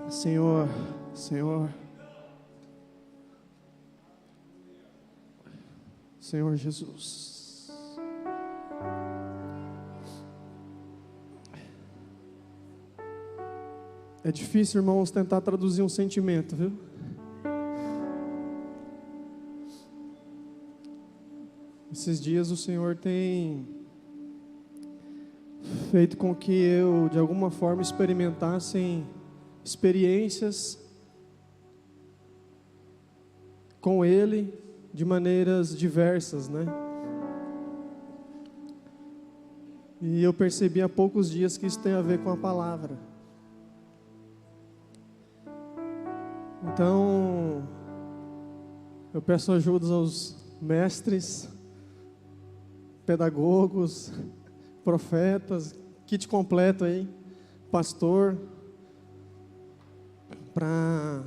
Senhor, Senhor, Senhor Jesus. É difícil, irmãos, tentar traduzir um sentimento, viu? Esses dias o Senhor tem feito com que eu, de alguma forma, experimentasse experiências com Ele de maneiras diversas, né? E eu percebi há poucos dias que isso tem a ver com a palavra. Então, eu peço ajuda aos mestres, pedagogos, profetas, kit completo aí, pastor, para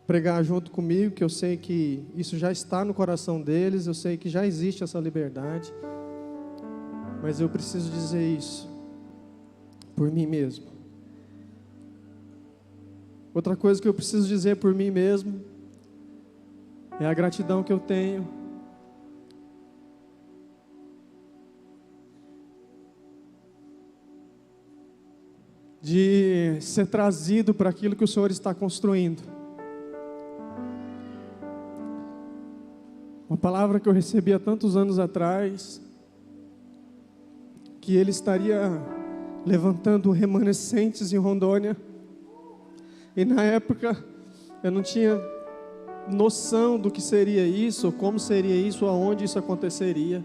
pregar junto comigo, que eu sei que isso já está no coração deles, eu sei que já existe essa liberdade, mas eu preciso dizer isso por mim mesmo. Outra coisa que eu preciso dizer por mim mesmo é a gratidão que eu tenho de ser trazido para aquilo que o Senhor está construindo. Uma palavra que eu recebi há tantos anos atrás, que Ele estaria levantando remanescentes em Rondônia, e na época eu não tinha noção do que seria isso, como seria isso, aonde isso aconteceria.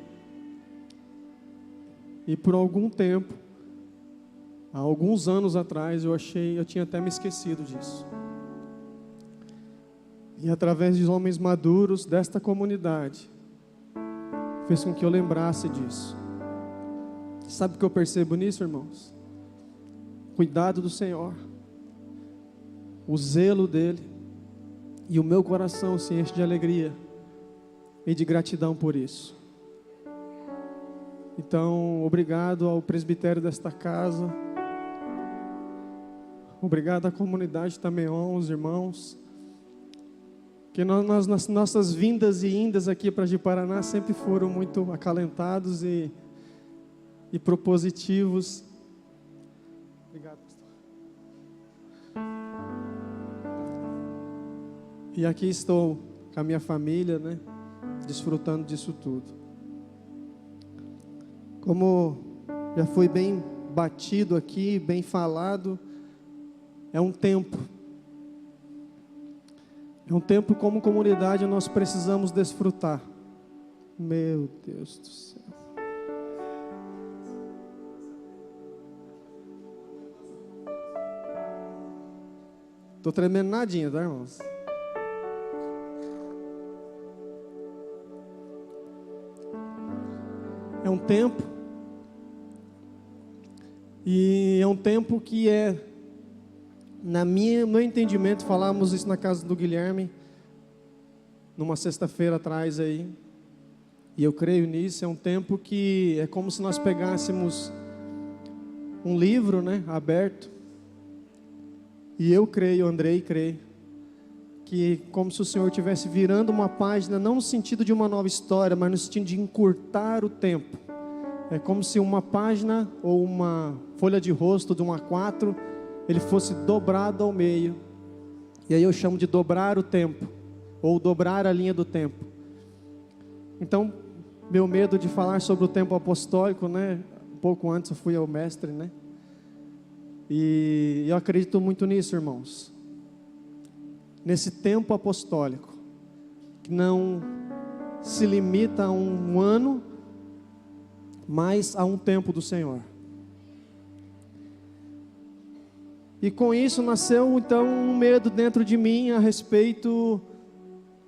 E por algum tempo, há alguns anos atrás, eu tinha até me esquecido disso. E através de homens maduros desta comunidade, fez com que eu lembrasse disso. Sabe o que eu percebo nisso, irmãos? Cuidado do Senhor, o zelo dEle, e o meu coração se enche de alegria e de gratidão por isso. Então, obrigado ao presbitério desta casa, obrigado à comunidade Tameon, os irmãos, que nós nas nossas vindas e indas aqui para Ji-Paraná sempre foram muito acalentados e propositivos. Obrigado, pastor. E aqui estou com a minha família, né, desfrutando disso tudo. Como já foi bem batido aqui, bem falado, é um tempo como comunidade nós precisamos desfrutar. Meu Deus do céu. Estou tremendo nadinha, tá, irmãos? É um tempo, e é um tempo que no meu entendimento, falávamos isso na casa do Guilherme, numa sexta-feira atrás aí, e eu creio nisso, é um tempo que é como se nós pegássemos um livro, né, aberto, e eu creio, Andrei crê, que como se o Senhor estivesse virando uma página, não no sentido de uma nova história, mas no sentido de encurtar o tempo. É como se uma página ou uma folha de rosto de um A4, ele fosse dobrado ao meio. E aí eu chamo de dobrar o tempo, ou dobrar a linha do tempo. Então, meu medo de falar sobre o tempo apostólico, né? Um pouco antes eu fui ao mestre, né? E eu acredito muito nisso, irmãos. Nesse tempo apostólico, que não se limita a um ano, mas a um tempo do Senhor. E com isso nasceu então um medo dentro de mim a respeito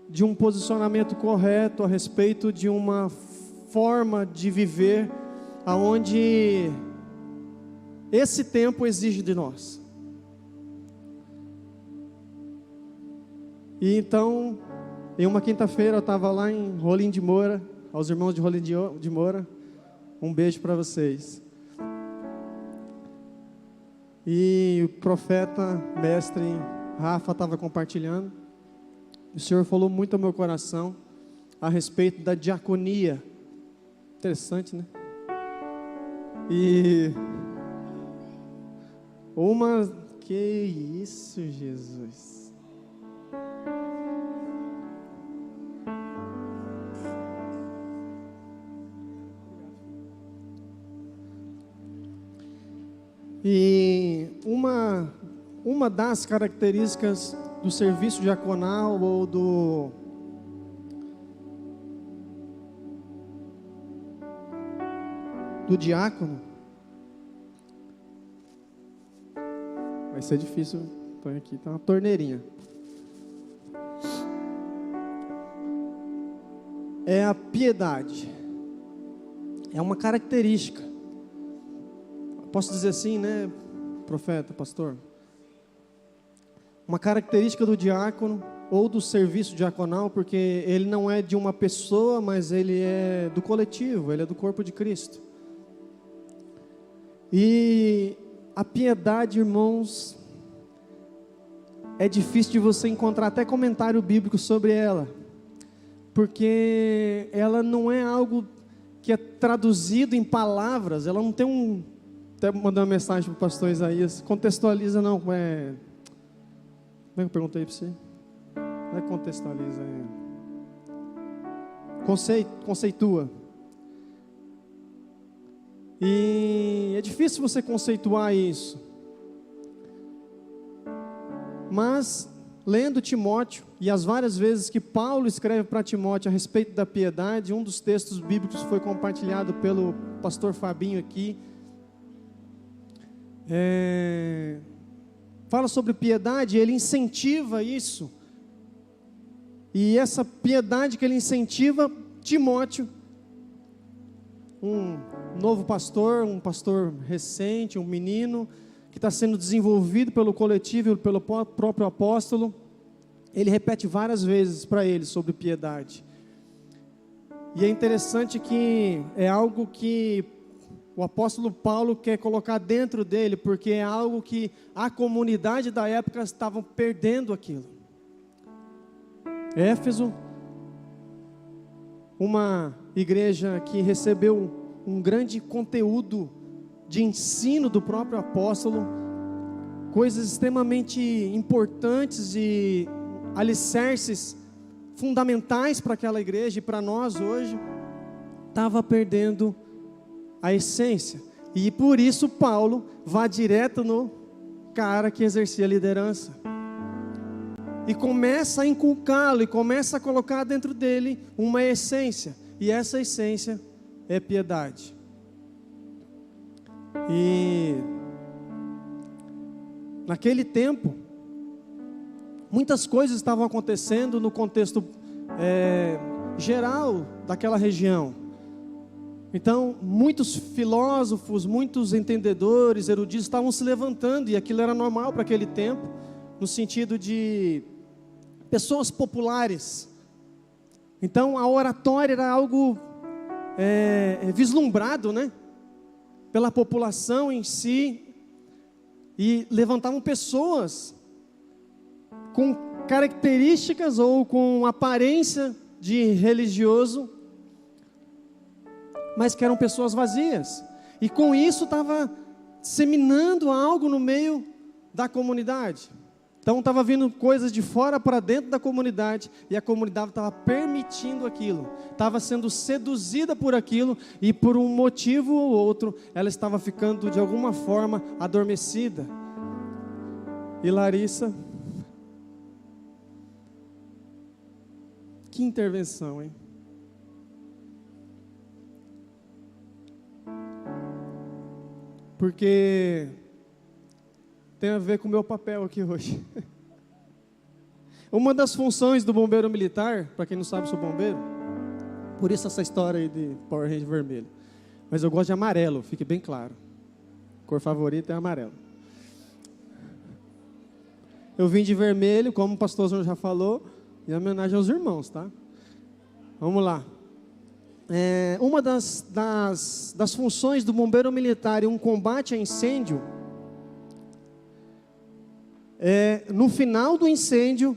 de um posicionamento correto, a respeito de uma forma de viver, aonde esse tempo exige de nós. E então, em uma quinta-feira eu estava lá em Rolim de Moura, aos irmãos de Rolim de Moura, um beijo para vocês. E o profeta, mestre Rafa estava compartilhando. O Senhor falou muito ao meu coração a respeito da diaconia. Interessante, né? E que isso, Jesus. E uma das características do serviço diaconal ou do diácono, vai ser difícil, põe aqui, tá uma torneirinha. É a piedade. É uma característica. Posso dizer assim, né, profeta, pastor? Uma característica do diácono ou do serviço diaconal, porque ele não é de uma pessoa, mas ele é do coletivo, ele é do corpo de Cristo. E a piedade, irmãos, é difícil de você encontrar até comentário bíblico sobre ela, porque ela não é algo que é traduzido em palavras, ela não tem até mandar uma mensagem para o pastor Isaías, contextualiza não, como é que eu perguntei para você? Não é contextualiza, conceitua. E é difícil você conceituar isso. Mas, lendo Timóteo, e as várias vezes que Paulo escreve para Timóteo a respeito da piedade, um dos textos bíblicos foi compartilhado pelo pastor Fabinho aqui, fala sobre piedade, ele incentiva isso, e essa piedade que ele incentiva, Timóteo, um novo pastor, um pastor recente, um menino, que está sendo desenvolvido pelo coletivo e pelo próprio apóstolo, ele repete várias vezes para ele sobre piedade, e é interessante que é algo que o apóstolo Paulo quer colocar dentro dele, porque é algo que a comunidade da época estavam perdendo aquilo. Éfeso, uma igreja que recebeu um grande conteúdo de ensino do próprio apóstolo, coisas extremamente importantes e alicerces fundamentais para aquela igreja e para nós hoje, estava perdendo a essência, e por isso Paulo vai direto no cara que exercia a liderança, e começa a inculcá-lo, e começa a colocar dentro dele uma essência, e essa essência é piedade. E naquele tempo, muitas coisas estavam acontecendo no contexto geral daquela região. Então, muitos filósofos, muitos entendedores, eruditos estavam se levantando, e aquilo era normal para aquele tempo, no sentido de pessoas populares. Então, a oratória era algo vislumbrado, né, pela população em si, e levantavam pessoas com características ou com aparência de religioso, mas que eram pessoas vazias, e com isso estava disseminando algo no meio da comunidade. Então estava vindo coisas de fora para dentro da comunidade, e a comunidade estava permitindo aquilo, estava sendo seduzida por aquilo, e por um motivo ou outro, ela estava ficando de alguma forma adormecida. E Larissa, que intervenção, hein? Porque tem a ver com o meu papel aqui hoje. Uma das funções do bombeiro militar, para quem não sabe, sou bombeiro, por isso essa história aí de Power Ranger vermelho. Mas eu gosto de amarelo, fique bem claro. Cor favorita é amarelo. Eu vim de vermelho, como o pastor já falou, em homenagem aos irmãos, tá? Vamos lá. Uma das funções do bombeiro militar em um combate a incêndio no final do incêndio,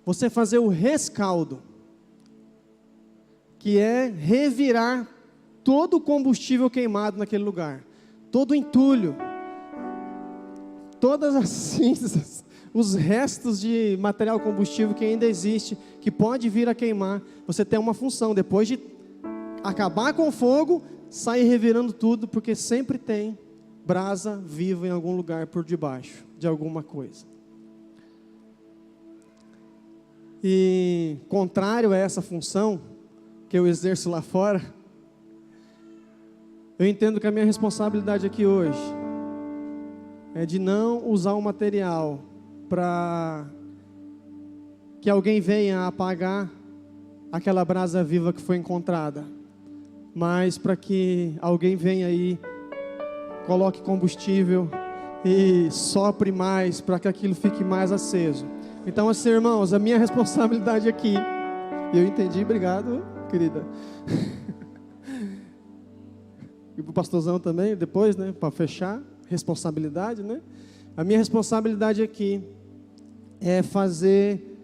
você fazer o rescaldo, que é revirar todo o combustível queimado naquele lugar, todo o entulho, todas as cinzas, os restos de material combustível que ainda existe, que pode vir a queimar. Você tem uma função, depois de acabar com o fogo, sair revirando tudo, porque sempre tem brasa viva em algum lugar por debaixo de alguma coisa. E contrário a essa função que eu exerço lá fora, eu entendo que a minha responsabilidade aqui hoje é de não usar o material para que alguém venha apagar aquela brasa viva que foi encontrada, mas para que alguém venha aí, coloque combustível e sopre mais, para que aquilo fique mais aceso. Então, assim, irmãos, a minha responsabilidade aqui, eu entendi, obrigado, querida. E para o pastorzão também, depois, né, para fechar, responsabilidade, né? A minha responsabilidade aqui é fazer,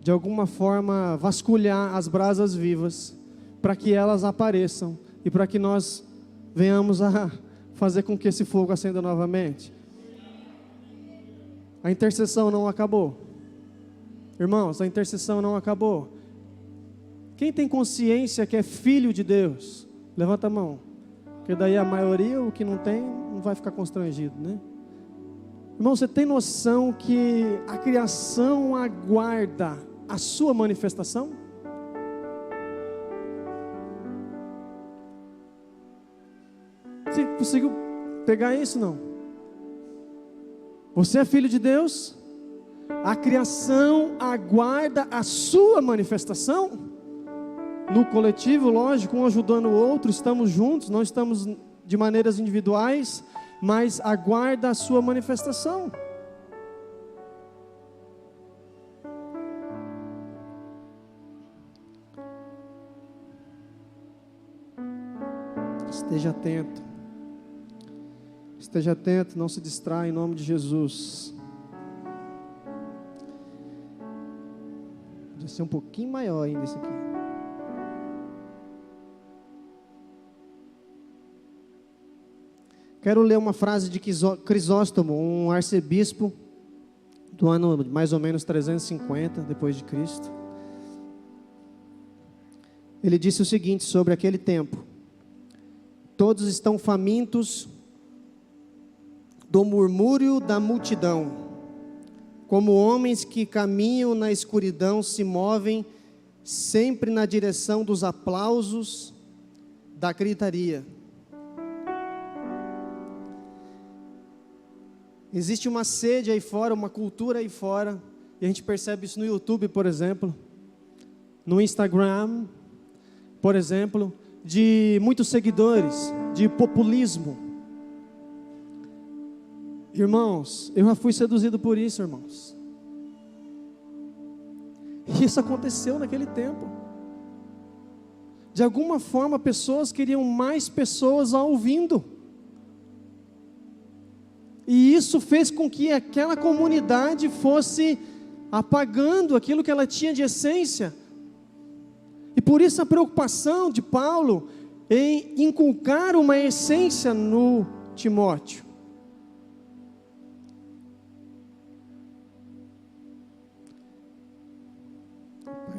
de alguma forma, vasculhar as brasas vivas, para que elas apareçam e para que nós venhamos a fazer com que esse fogo acenda novamente. A intercessão não acabou. Irmãos, a intercessão não acabou. Quem tem consciência que é filho de Deus, levanta a mão. Porque daí a maioria, o que não tem, não vai ficar constrangido, né? Irmão, você tem noção que a criação aguarda a sua manifestação? Você conseguiu pegar isso, não? Você é filho de Deus? A criação aguarda a sua manifestação? No coletivo, lógico, um ajudando o outro, estamos juntos, não estamos de maneiras individuais, mas aguarda a sua manifestação. Esteja atento. Esteja atento, não se distraia em nome de Jesus. Podia ser um pouquinho maior ainda esse aqui. Quero ler uma frase de Crisóstomo, um arcebispo do ano mais ou menos 350 depois de Cristo. Ele disse o seguinte sobre aquele tempo: todos estão famintos do murmúrio da multidão, como homens que caminham na escuridão se movem sempre na direção dos aplausos da gritaria. Existe uma sede aí fora, uma cultura aí fora, e a gente percebe isso no YouTube, por exemplo, no Instagram, por exemplo, de muitos seguidores, de populismo. Irmãos, eu já fui seduzido por isso, irmãos. E isso aconteceu naquele tempo. De alguma forma, pessoas queriam mais pessoas ouvindo. E isso fez com que aquela comunidade fosse apagando aquilo que ela tinha de essência. E por isso a preocupação de Paulo em inculcar uma essência no Timóteo.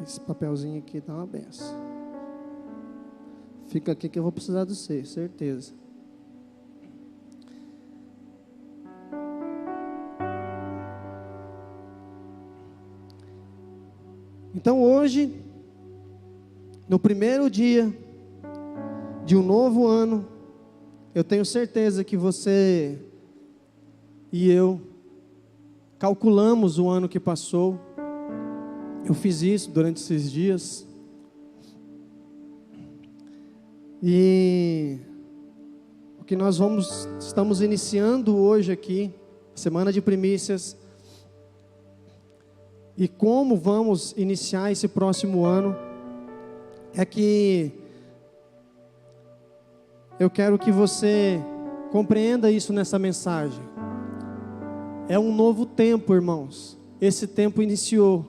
Esse papelzinho aqui dá uma benção. Fica aqui que eu vou precisar de você, certeza. Então hoje, no primeiro dia de um novo ano, eu tenho certeza que você e eu calculamos o ano que passou. Eu fiz isso durante esses dias. E o que nós estamos iniciando hoje aqui, semana de primícias, e como vamos iniciar esse próximo ano, é que eu quero que você compreenda isso nessa mensagem. É um novo tempo, irmãos. Esse tempo iniciou.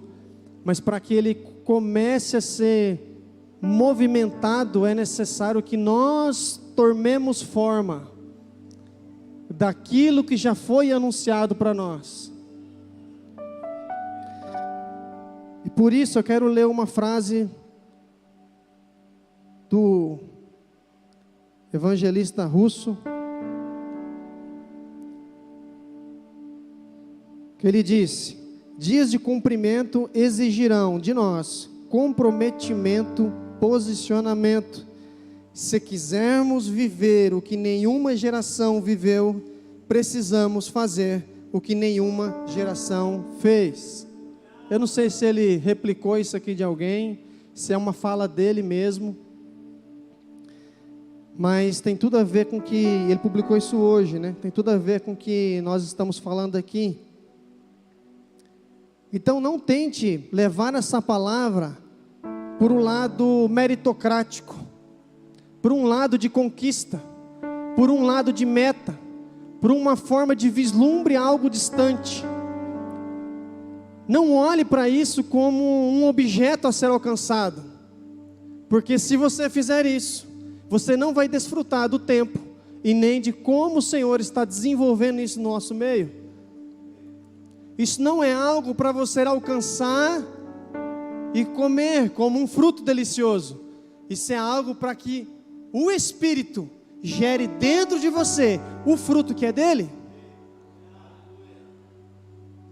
Mas para que ele comece a ser movimentado, é necessário que nós tomemos forma daquilo que já foi anunciado para nós. E por isso eu quero ler uma frase do evangelista russo, que ele disse: dias de cumprimento exigirão de nós comprometimento, posicionamento. Se quisermos viver o que nenhuma geração viveu, precisamos fazer o que nenhuma geração fez. Eu não sei se ele replicou isso aqui de alguém, se é uma fala dele mesmo, mas tem tudo a ver com que ele publicou isso hoje, né? Tem tudo a ver com o que nós estamos falando aqui. Então não tente levar essa palavra por um lado meritocrático, por um lado de conquista, por um lado de meta, por uma forma de vislumbre algo distante. Não olhe para isso como um objeto a ser alcançado, porque se você fizer isso, você não vai desfrutar do tempo e nem de como o Senhor está desenvolvendo isso no nosso meio. Isso não é algo para você alcançar e comer como um fruto delicioso. Isso é algo para que o Espírito gere dentro de você o fruto que é dele.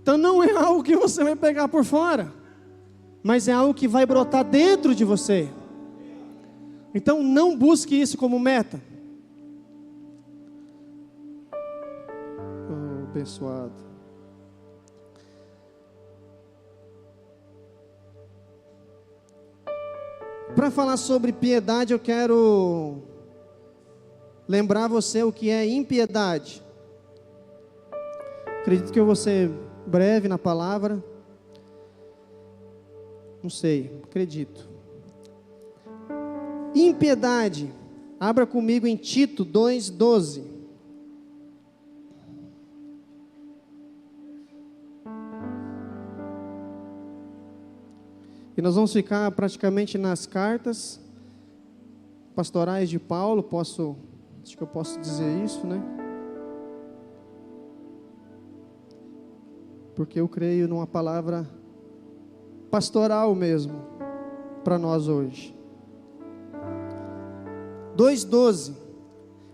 Então não é algo que você vai pegar por fora, mas é algo que vai brotar dentro de você. Então não busque isso como meta. Oh, abençoado. Para falar sobre piedade, eu quero lembrar você o que é impiedade. Acredito que eu vou ser breve na palavra. Não sei, acredito. Impiedade. Abra comigo em Tito 2:12. E nós vamos ficar praticamente nas cartas pastorais de Paulo, acho que eu posso dizer isso, né? Porque eu creio numa palavra pastoral mesmo, para nós hoje. 2:12,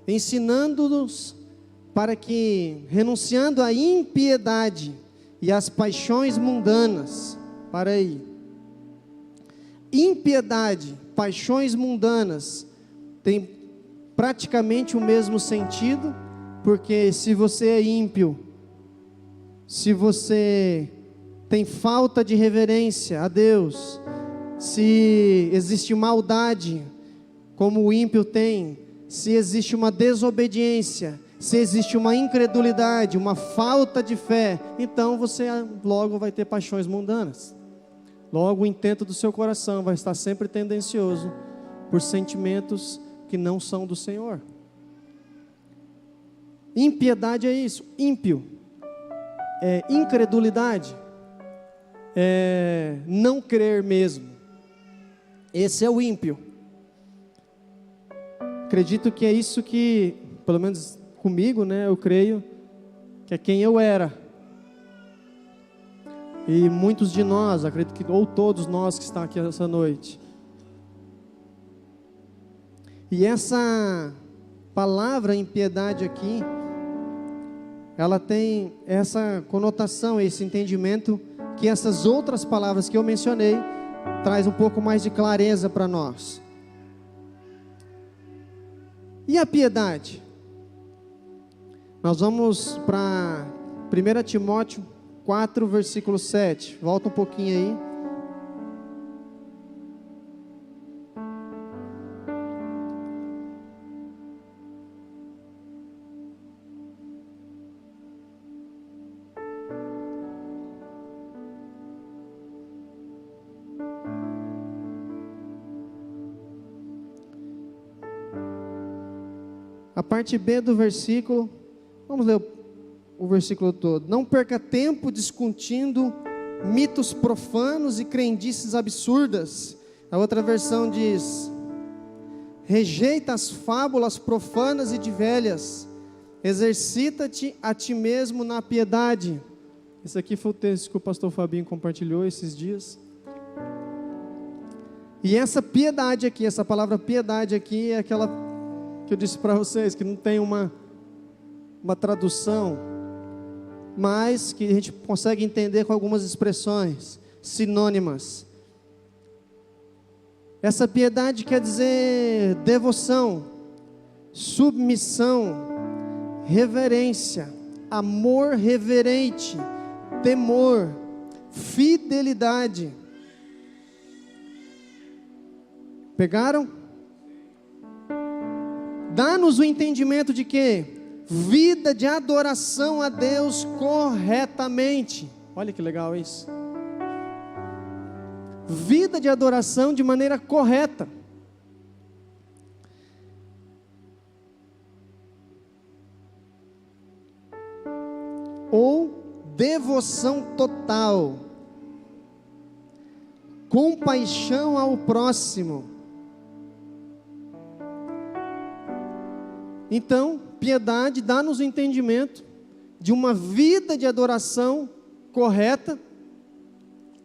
ensinando-nos para que, renunciando à impiedade e às paixões mundanas, para aí, impiedade, paixões mundanas, tem praticamente o mesmo sentido, porque se você é ímpio, se você tem falta de reverência a Deus, se existe maldade, como o ímpio tem, se existe uma desobediência, se existe uma incredulidade, uma falta de fé, então você logo vai ter paixões mundanas. Logo o intento do seu coração vai estar sempre tendencioso por sentimentos que não são do Senhor. Impiedade é isso, ímpio. É incredulidade. É não crer mesmo. Esse é o ímpio. Acredito que é isso que, pelo menos comigo, né, eu creio que é quem eu era. E muitos de nós, acredito que, ou todos nós que estão aqui essa noite. E essa palavra impiedade aqui, ela tem essa conotação, esse entendimento, que essas outras palavras que eu mencionei, traz um pouco mais de clareza para nós. E a piedade? Nós vamos para 1 Timóteo 4, versículo 7. Volta um pouquinho aí. A parte B do versículo, vamos ler o versículo todo. Não perca tempo discutindo mitos profanos e crendices absurdas. A outra versão diz: rejeita as fábulas profanas e de velhas, exercita-te a ti mesmo na piedade. Esse aqui foi o texto que o pastor Fabinho compartilhou esses dias. E essa piedade aqui, essa palavra piedade aqui, é aquela que eu disse para vocês, que não tem uma tradução, mas que a gente consegue entender com algumas expressões sinônimas. Essa piedade quer dizer devoção, submissão, reverência, amor reverente, temor, fidelidade. Pegaram? Dá-nos o entendimento de que vida de adoração a Deus corretamente. Olha que legal isso. Vida de adoração de maneira correta. Ou devoção total. Compaixão ao próximo. Então, piedade dá-nos o entendimento de uma vida de adoração correta,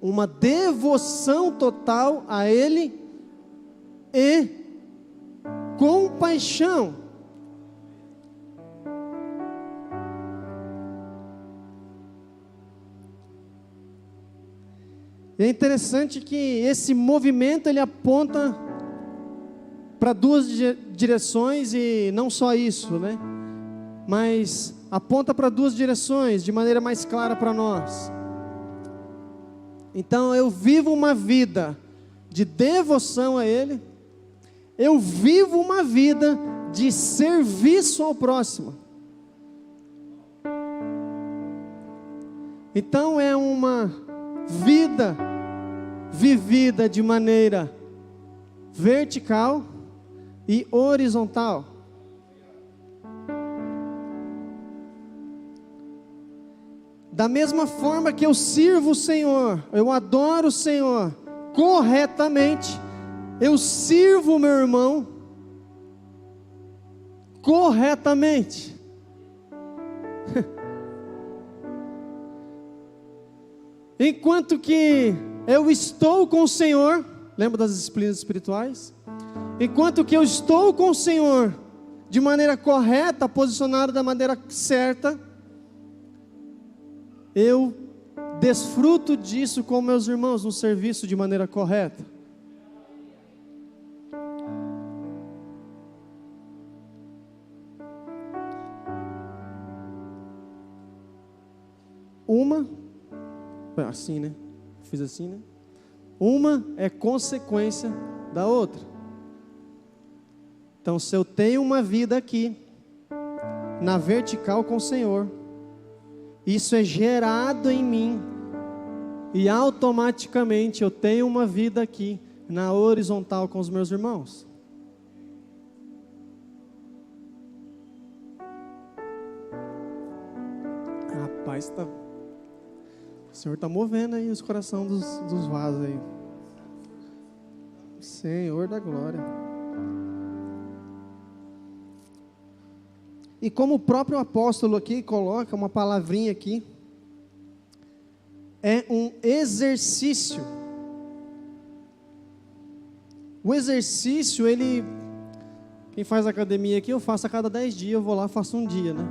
uma devoção total a Ele e compaixão. E é interessante que esse movimento ele aponta para duas direções, e não só isso, né? Mas aponta para duas direções de maneira mais clara para nós. Então eu vivo uma vida de devoção a Ele, eu vivo uma vida de serviço ao próximo. Então é uma vida vivida de maneira vertical e horizontal. Da mesma forma que eu sirvo o Senhor, eu adoro o Senhor corretamente, eu sirvo o meu irmão corretamente. Enquanto que eu estou com o Senhor, lembra das disciplinas espirituais? Enquanto que eu estou com o Senhor de maneira correta, posicionado da maneira certa, eu desfruto disso com meus irmãos no serviço de maneira correta. Uma, assim, né? Fiz assim, né? Uma é consequência da outra. Então, se eu tenho uma vida aqui, na vertical com o Senhor, isso é gerado em mim, e automaticamente eu tenho uma vida aqui, na horizontal com os meus irmãos. Rapaz, o Senhor está movendo aí os corações dos vasos aí. Senhor da glória. E como o próprio apóstolo aqui coloca uma palavrinha aqui, é um exercício. O exercício, quem faz academia aqui, eu faço a cada 10 dias, eu vou lá, faço um dia, né?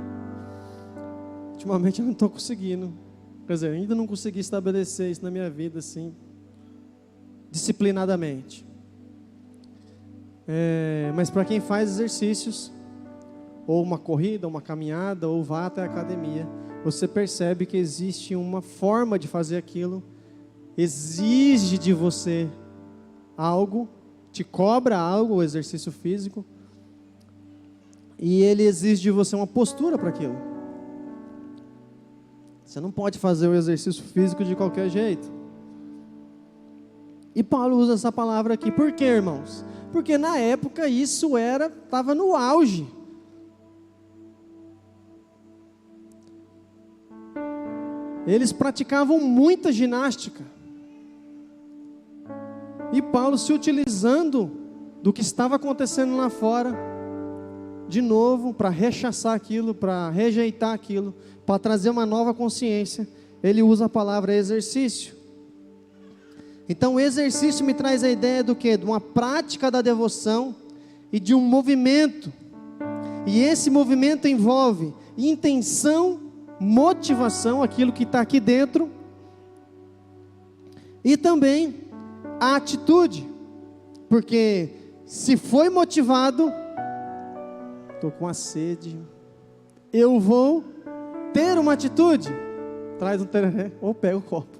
Ultimamente eu não estou conseguindo, quer dizer, ainda não consegui estabelecer isso na minha vida, assim, disciplinadamente. Mas para quem faz exercícios, ou uma corrida, ou uma caminhada, ou vá até a academia, você percebe que existe uma forma de fazer aquilo, exige de você algo, te cobra algo, o exercício físico, e ele exige de você uma postura para aquilo. Você não pode fazer o exercício físico de qualquer jeito. E Paulo usa essa palavra aqui, por quê, irmãos? Porque na época isso estava no auge. Eles praticavam muita ginástica. E Paulo se utilizando do que estava acontecendo lá fora, de novo, para rechaçar aquilo, para rejeitar aquilo, para trazer uma nova consciência, ele usa a palavra exercício. Então o exercício me traz a ideia do quê? De uma prática da devoção e de um movimento. E esse movimento envolve intenção, motivação, aquilo que está aqui dentro, e também a atitude, porque se foi motivado, estou com a sede, eu vou ter uma atitude, traz um tereré ou pega o copo.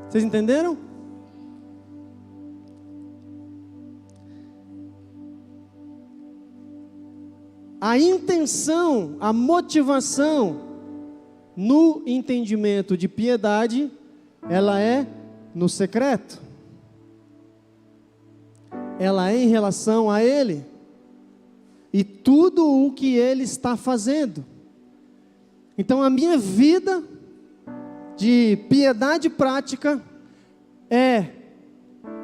Vocês entenderam? A intenção, a motivação no entendimento de piedade, ela é no secreto. Ela é em relação a Ele e tudo o que Ele está fazendo. Então a minha vida de piedade prática é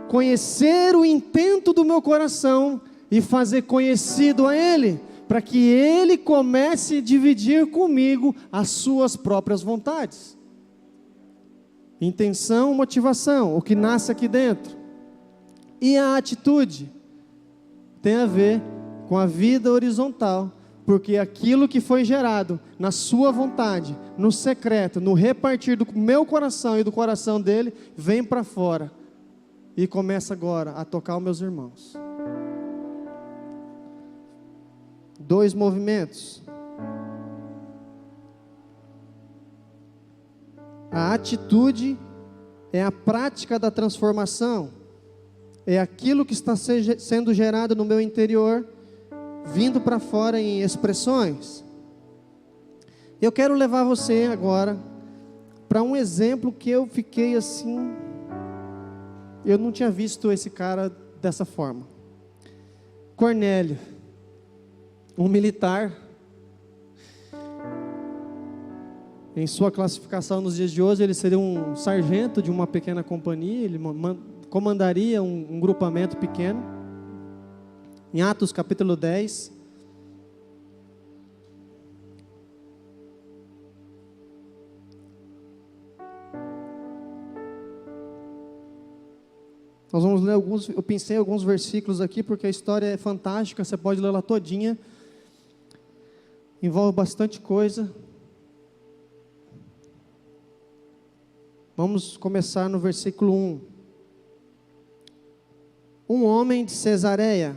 conhecer o intento do meu coração e fazer conhecido a Ele, para que Ele comece a dividir comigo as suas próprias vontades. Intenção, motivação, o que nasce aqui dentro. E a atitude tem a ver com a vida horizontal, porque aquilo que foi gerado na sua vontade, no secreto, no repartir do meu coração e do coração dele, vem para fora e começa agora a tocar os meus irmãos. 2 movimentos. A atitude é a prática da transformação, é aquilo que está sendo gerado no meu interior, vindo para fora em expressões. Eu quero levar você agora para um exemplo que eu fiquei assim, eu não tinha visto esse cara dessa forma. Cornélio, um militar, em sua classificação nos dias de hoje, ele seria um sargento de uma pequena companhia, ele comandaria um grupamento pequeno. Em Atos capítulo 10, nós vamos ler alguns, eu pensei em alguns versículos aqui, porque a história é fantástica, você pode ler ela todinha, envolve bastante coisa. Vamos começar no versículo 1. Um homem de Cesareia,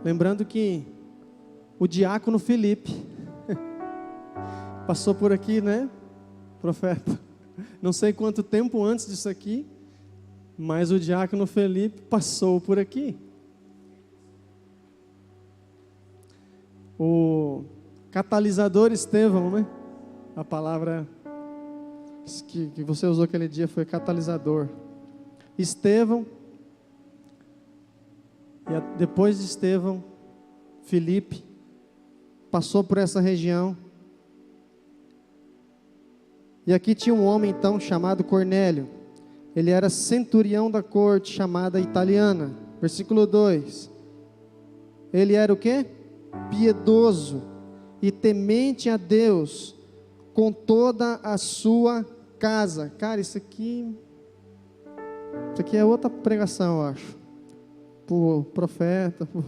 lembrando que o diácono Filipe passou por aqui, né, profeta? Não sei quanto tempo antes disso aqui, mas o diácono Filipe passou por aqui. O catalisador Estevão, né? A palavra que você usou aquele dia foi catalisador. Estevão, e depois de Estevão, Filipe passou por essa região. E aqui tinha um homem então chamado Cornélio. Ele era centurião da corte chamada italiana. Versículo 2. Ele era o quê? Piedoso e temente a Deus com toda a sua casa. Cara, isso aqui é outra pregação, eu acho. Para o profeta, para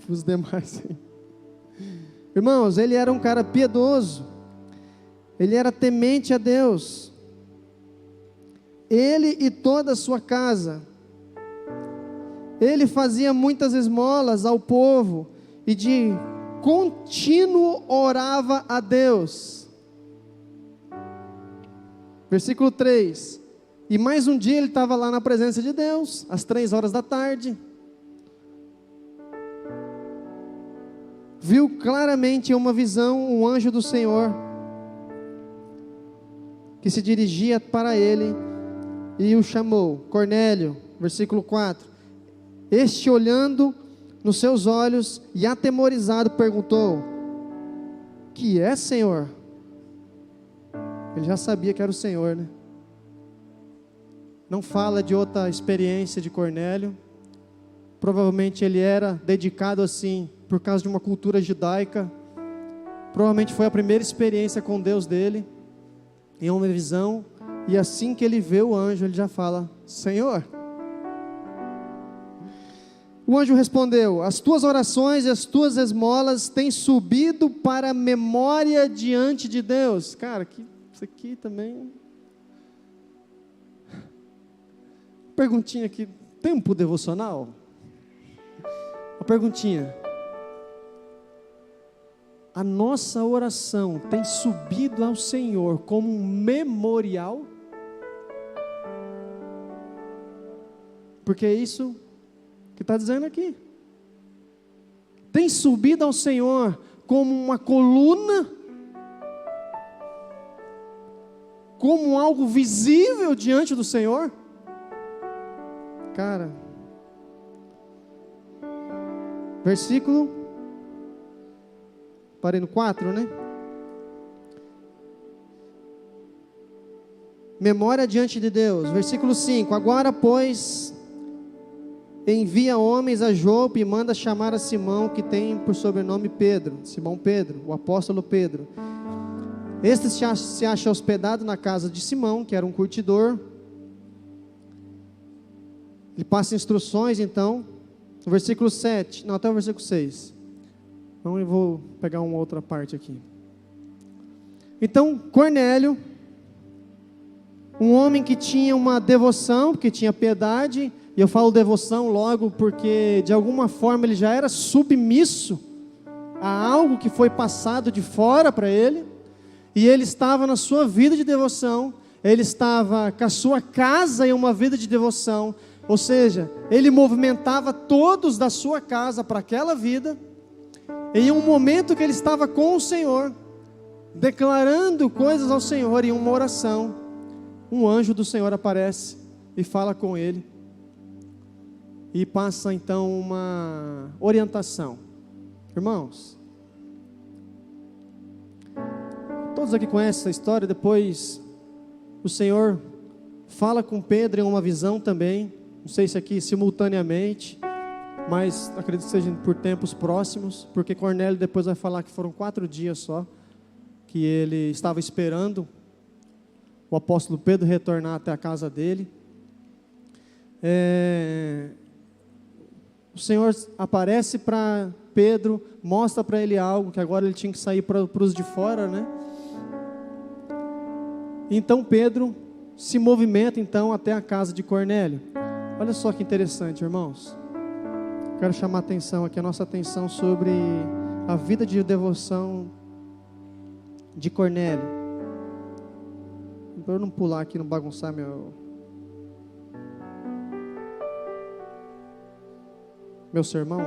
os demais. Irmãos, ele era um cara piedoso. Ele era temente a Deus. Ele e toda a sua casa. Ele fazia muitas esmolas ao povo e de contínuo orava a Deus. Versículo 3. E mais um dia ele estava lá na presença de Deus, às 3 horas da tarde. Viu claramente em uma visão um anjo do Senhor, que se dirigia para ele e o chamou. Cornélio, versículo 4. Este, olhando nos seus olhos e atemorizado, perguntou: que é, Senhor? Ele já sabia que era o Senhor, né? Não fala de outra experiência de Cornélio. Provavelmente ele era dedicado assim por causa de uma cultura judaica. Provavelmente foi a primeira experiência com Deus dele, em uma visão. E assim que ele vê o anjo, ele já fala: Senhor. O anjo respondeu: as tuas orações e as tuas esmolas têm subido para a memória diante de Deus. Cara, isso aqui também... Perguntinha aqui, tempo devocional? Uma perguntinha. A nossa oração tem subido ao Senhor como um memorial? Porque é isso que está dizendo aqui. Tem subido ao Senhor como uma coluna, como algo visível diante do Senhor? Cara, versículo, parei no 4, né? Memória diante de Deus. Versículo 5: agora, pois, envia homens a Jope e manda chamar a Simão, que tem por sobrenome Pedro, Simão Pedro, o apóstolo Pedro. Este se acha hospedado na casa de Simão, que era um curtidor. Ele passa instruções, então, no versículo 7, não, até o versículo 6. Então eu vou pegar uma outra parte aqui. Então, Cornélio, um homem que tinha uma devoção, que tinha piedade, e eu falo devoção logo porque de alguma forma ele já era submisso a algo que foi passado de fora para ele, e ele estava na sua vida de devoção, ele estava com a sua casa em uma vida de devoção, ou seja, ele movimentava todos da sua casa para aquela vida. Em um momento que ele estava com o Senhor, declarando coisas ao Senhor em uma oração, um anjo do Senhor aparece e fala com ele, e passa então uma orientação. Irmãos, todos aqui conhecem essa história. Depois o Senhor fala com Pedro em uma visão também, não sei se aqui simultaneamente, mas acredito que seja por tempos próximos, porque Cornélio depois vai falar que foram 4 dias só, que ele estava esperando o apóstolo Pedro retornar até a casa dele. O Senhor aparece para Pedro, mostra para ele algo, que agora ele tinha que sair para os de fora, né? Então Pedro se movimenta então até a casa de Cornélio. Olha só que interessante, irmãos. Quero chamar a atenção aqui, a nossa atenção sobre a vida de devoção de Cornélio. Para eu não pular aqui, não bagunçar meu sermão,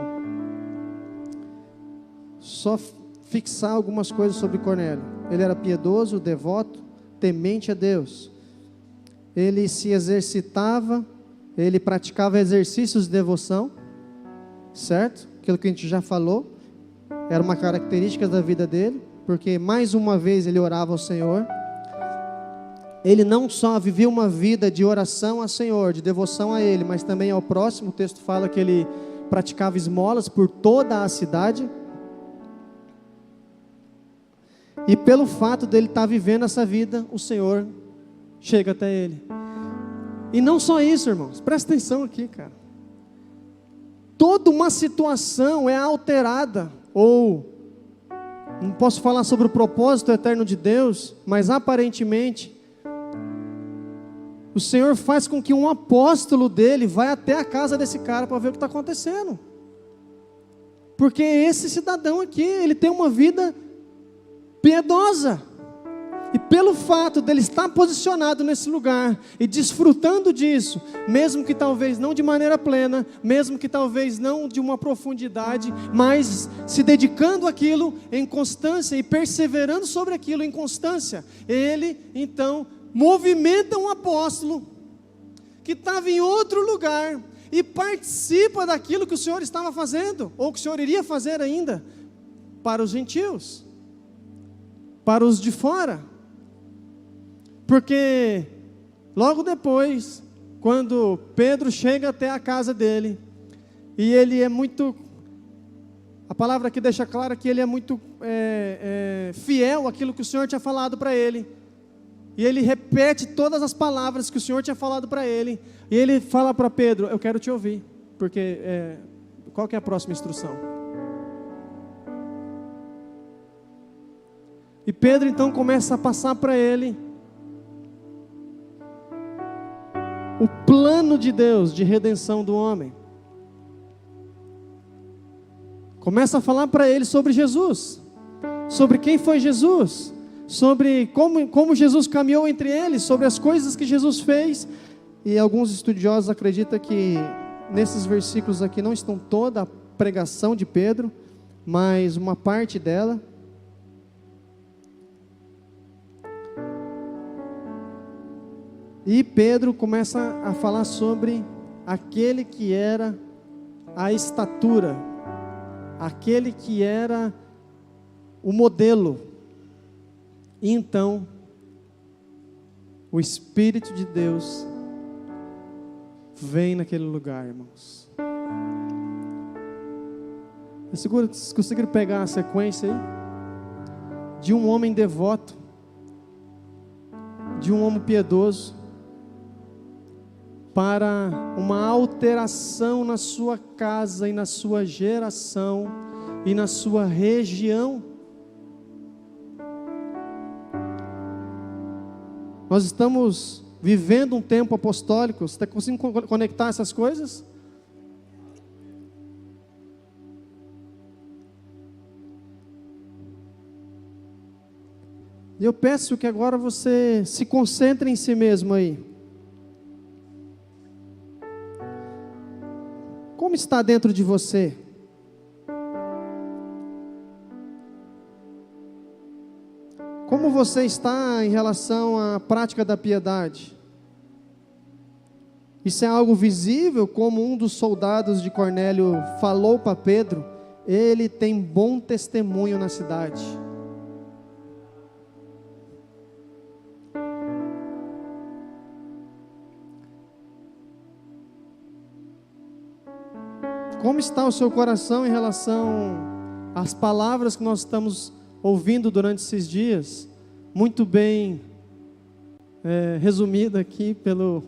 só fixar algumas coisas sobre Cornélio. Ele era piedoso, devoto, temente a Deus. Ele se exercitava, ele praticava exercícios de devoção, certo? Aquilo que a gente já falou, era uma característica da vida dele, porque mais uma vez ele orava ao Senhor. Ele não só vivia uma vida de oração ao Senhor, de devoção a Ele, mas também ao próximo. O texto fala que ele praticava esmolas por toda a cidade. E pelo fato dele estar vivendo essa vida, o Senhor chega até ele. E não só isso, irmãos, presta atenção aqui, cara. Toda uma situação é alterada, ou não posso falar sobre o propósito eterno de Deus, mas aparentemente o Senhor faz com que um apóstolo dele vá até a casa desse cara para ver o que está acontecendo. Porque esse cidadão aqui, ele tem uma vida piedosa. E pelo fato dele estar posicionado nesse lugar e desfrutando disso, mesmo que talvez não de maneira plena, mesmo que talvez não de uma profundidade, mas se dedicando àquilo em constância e perseverando sobre aquilo em constância, ele então movimenta um apóstolo que estava em outro lugar e participa daquilo que o Senhor estava fazendo, ou que o Senhor iria fazer ainda para os gentios. para os de fora. Porque logo depois, quando Pedro chega até a casa dele, e ele é muito, a palavra aqui deixa clara que ele é muito fiel àquilo que o Senhor tinha falado para ele, e ele repete todas as palavras que o Senhor tinha falado para ele, e ele fala para Pedro: eu quero te ouvir, porque qual que é a próxima instrução? E Pedro então começa a passar para ele o plano de Deus de redenção do homem. Começa a falar para ele sobre Jesus, sobre quem foi Jesus, sobre como Jesus caminhou entre eles, sobre as coisas que Jesus fez. E alguns estudiosos acreditam que nesses versículos aqui não estão toda a pregação de Pedro, mas uma parte dela. E Pedro começa a falar sobre aquele que era a estatura, aquele que era o modelo. E então, o Espírito de Deus vem naquele lugar, irmãos. Vocês conseguiram pegar a sequência aí? De um homem devoto, de um homem piedoso, para uma alteração na sua casa e na sua geração e na sua região. Nós estamos vivendo um tempo apostólico. Você está conseguindo conectar essas coisas? E eu peço que agora você se concentre em si mesmo aí. Como está dentro de você? Como você está em relação à prática da piedade? Isso é algo visível, como um dos soldados de Cornélio falou para Pedro: ele tem bom testemunho na cidade. Como está o seu coração em relação às palavras que nós estamos ouvindo durante esses dias? Muito bem resumida aqui pelo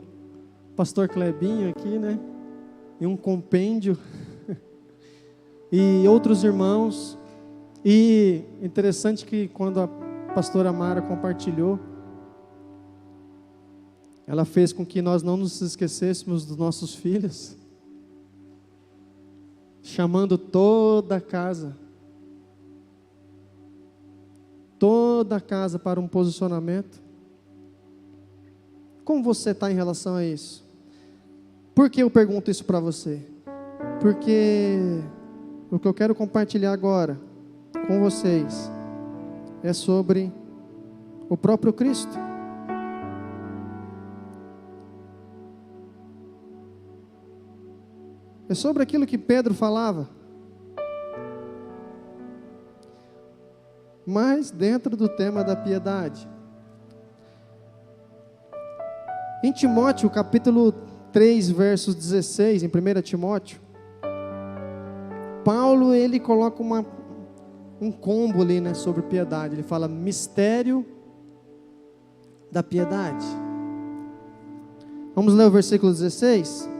pastor Clebinho aqui, né? Em um compêndio. E outros irmãos. E interessante que quando a pastora Mara compartilhou, ela fez com que nós não nos esquecêssemos dos nossos filhos, chamando toda a casa para um posicionamento. Como você está em relação a isso? Por que eu pergunto isso para você? Porque o que eu quero compartilhar agora com vocês é sobre o próprio Cristo. É sobre aquilo que Pedro falava, mas dentro do tema da piedade. Em Timóteo, capítulo 3, versos 16, em 1 Timóteo, Paulo, ele coloca um combo ali, né, sobre piedade. Ele fala mistério da piedade. Vamos ler o versículo 16?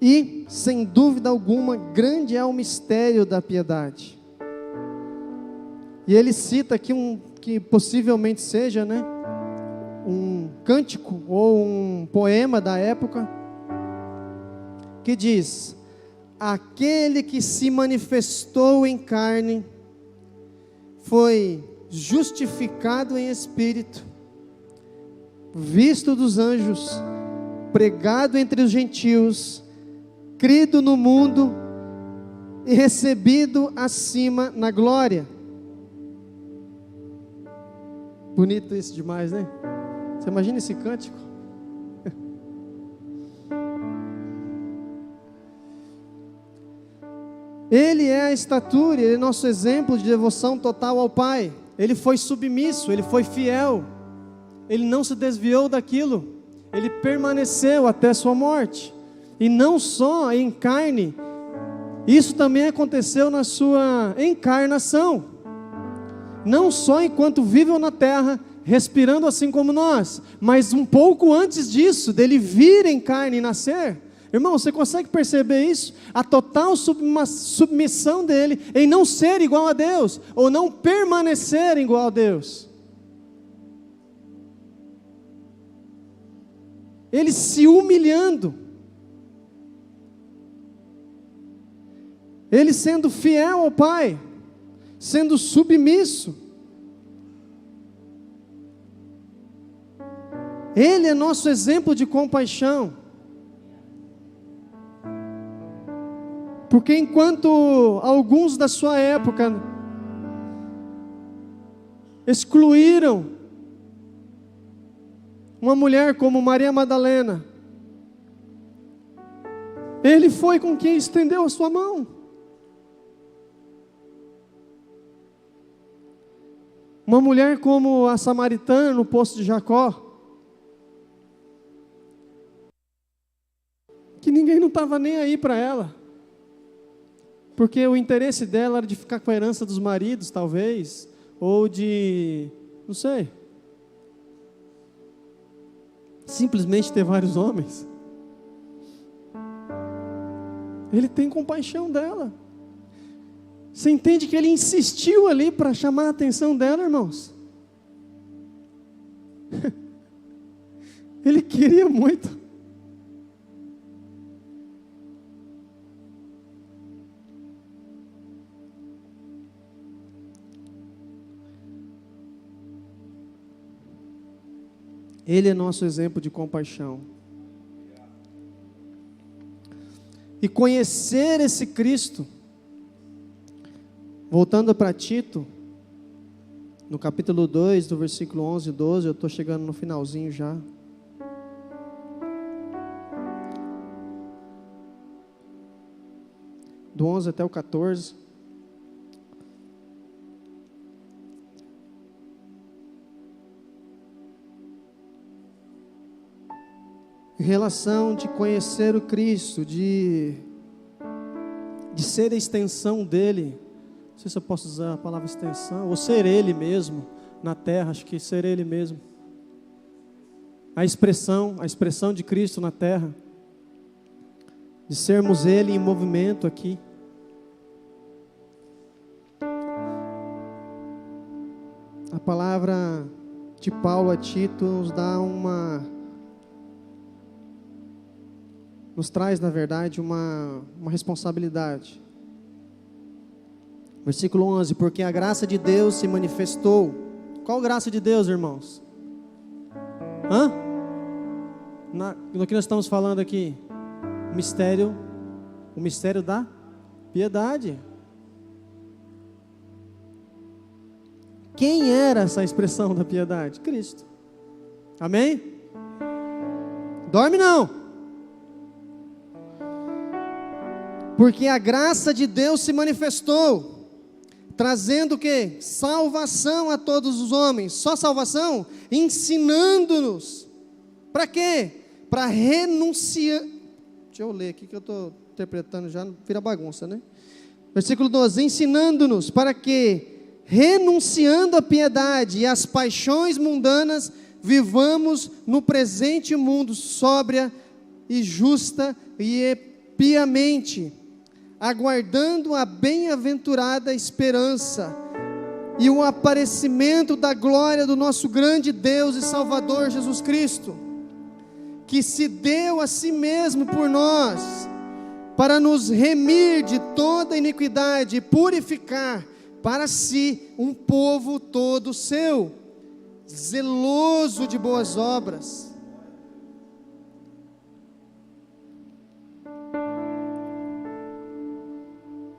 E, sem dúvida alguma, grande é o mistério da piedade. E ele cita aqui que possivelmente seja, né, um cântico ou um poema da época, que diz: aquele que se manifestou em carne, foi justificado em espírito, visto dos anjos, pregado entre os gentios, crido no mundo e recebido acima na glória. Bonito isso demais, né? Você imagina esse cântico? Ele é a estatura, ele é nosso exemplo de devoção total ao Pai. Ele foi submisso, ele foi fiel, ele não se desviou daquilo, ele permaneceu até sua morte. E não só em carne, isso também aconteceu na sua encarnação. Não só enquanto viveu na terra, respirando assim como nós, mas um pouco antes disso, dele vir em carne e nascer. Irmão, você consegue perceber isso? A total submissão dele em não ser igual a Deus, ou não permanecer igual a Deus. Ele se humilhando, ele sendo fiel ao Pai, sendo submisso. Ele é nosso exemplo de compaixão. Porque enquanto alguns da sua época excluíram uma mulher como Maria Madalena, ele foi com quem estendeu a sua mão. Uma mulher como a samaritana no poço de Jacó, que ninguém não estava nem aí para ela, porque o interesse dela era de ficar com a herança dos maridos, talvez, ou de, não sei, simplesmente ter vários homens. Ele tem compaixão dela. Você entende que ele insistiu ali para chamar a atenção dela, irmãos? Ele queria muito. Ele é nosso exemplo de compaixão. E conhecer esse Cristo, voltando para Tito, no capítulo 2, do versículo 11 e 12, eu estou chegando no finalzinho já. Do 11 até o 14. Em relação de conhecer o Cristo, de ser a extensão dele, não sei se eu posso usar a palavra extensão, ou ser ele mesmo na terra, acho que ser ele mesmo. A expressão de Cristo na terra, de sermos ele em movimento aqui. A palavra de Paulo a Tito nos traz, na verdade, uma responsabilidade. Versículo 11, porque a graça de Deus se manifestou. Qual graça de Deus, irmãos? Do que nós estamos falando aqui? O mistério da piedade. Quem era essa expressão da piedade? Cristo. Amém? Dorme não. Porque a graça de Deus se manifestou, trazendo o quê? Salvação a todos os homens. Só salvação? Ensinando-nos. Para quê? Para renunciar. Deixa eu ler aqui que eu estou interpretando já, vira bagunça, né? Versículo 12. Ensinando-nos para que, renunciando à piedade e às paixões mundanas, vivamos no presente mundo sóbria e justa e piamente, aguardando a bem-aventurada esperança e o aparecimento da glória do nosso grande Deus e Salvador Jesus Cristo, que se deu a si mesmo por nós, para nos remir de toda iniquidade e purificar para si um povo todo seu, zeloso de boas obras.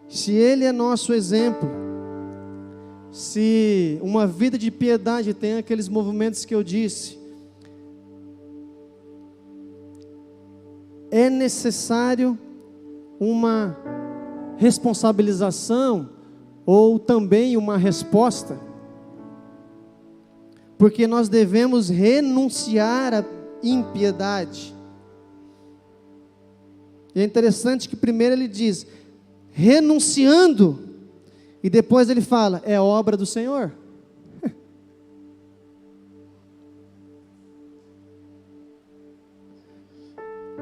Se Ele é nosso exemplo, se uma vida de piedade tem aqueles movimentos que eu disse, é necessário uma responsabilização ou também uma resposta, porque nós devemos renunciar à impiedade. E é interessante que primeiro ele diz, renunciando, e depois ele fala, é obra do Senhor.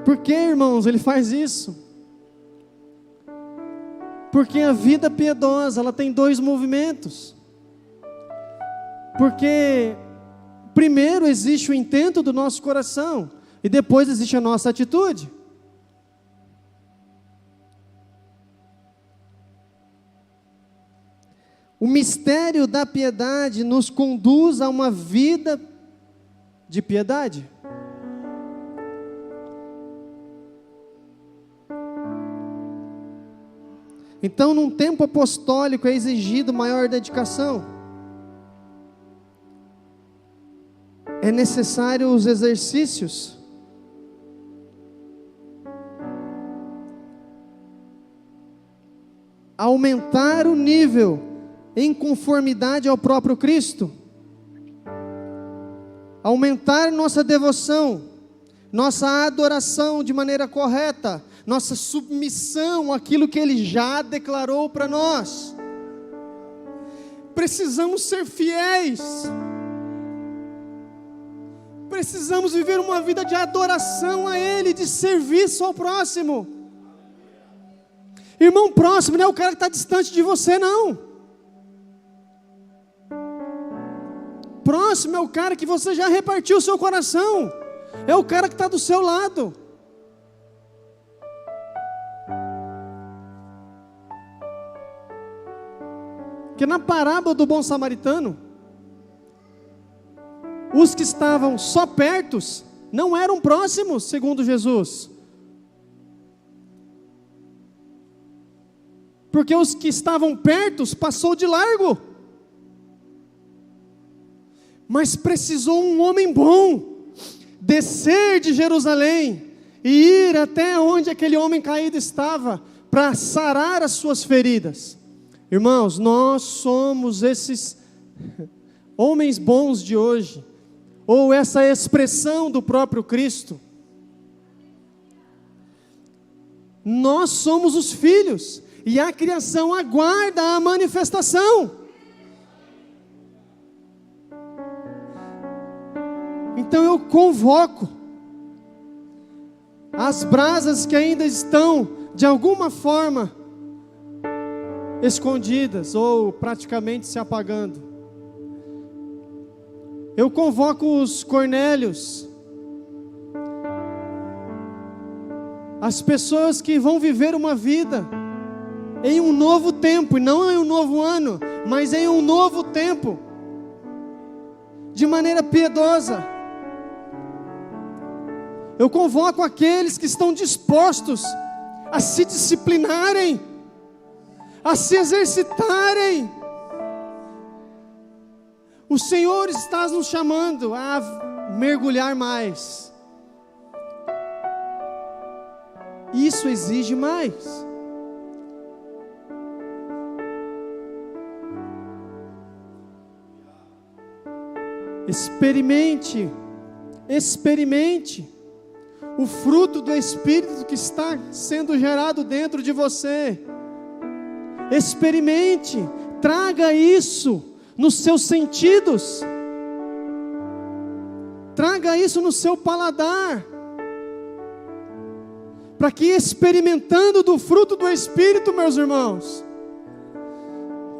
Por que, irmãos, ele faz isso? Porque a vida piedosa, ela tem dois movimentos. Porque primeiro existe o intento do nosso coração, e depois existe a nossa atitude. O mistério da piedade nos conduz a uma vida de piedade. Então, num tempo apostólico é exigido maior dedicação. É necessário os exercícios. Aumentar o nível em conformidade ao próprio Cristo. Aumentar nossa devoção, nossa adoração de maneira correta, nossa submissão àquilo que Ele já declarou para nós. Precisamos ser fiéis. Precisamos viver uma vida de adoração a Ele, de serviço ao próximo. Irmão, próximo não é o cara que está distante de você, não. Próximo é o cara que você já repartiu o seu coração. É o cara que está do seu lado. Porque na parábola do bom samaritano, os que estavam só pertos não eram próximos, segundo Jesus. Porque os que estavam pertos passou de largo. Mas precisou um homem bom descer de Jerusalém e ir até onde aquele homem caído estava para sarar as suas feridas. Irmãos, nós somos esses homens bons de hoje, ou essa expressão do próprio Cristo. Nós somos os filhos, e a criação aguarda a manifestação. Então eu convoco as brasas que ainda estão, de alguma forma, escondidas ou praticamente se apagando. Eu convoco os Cornélios, as pessoas que vão viver uma vida em um novo tempo, e não em um novo ano, mas em um novo tempo, de maneira piedosa. Eu convoco aqueles que estão dispostos a se disciplinarem, a se exercitarem. O Senhor está nos chamando a mergulhar mais. Isso exige mais. Experimente o fruto do Espírito que está sendo gerado dentro de você. Experimente, traga isso nos seus sentidos, traga isso no seu paladar, para que experimentando do fruto do Espírito, meus irmãos,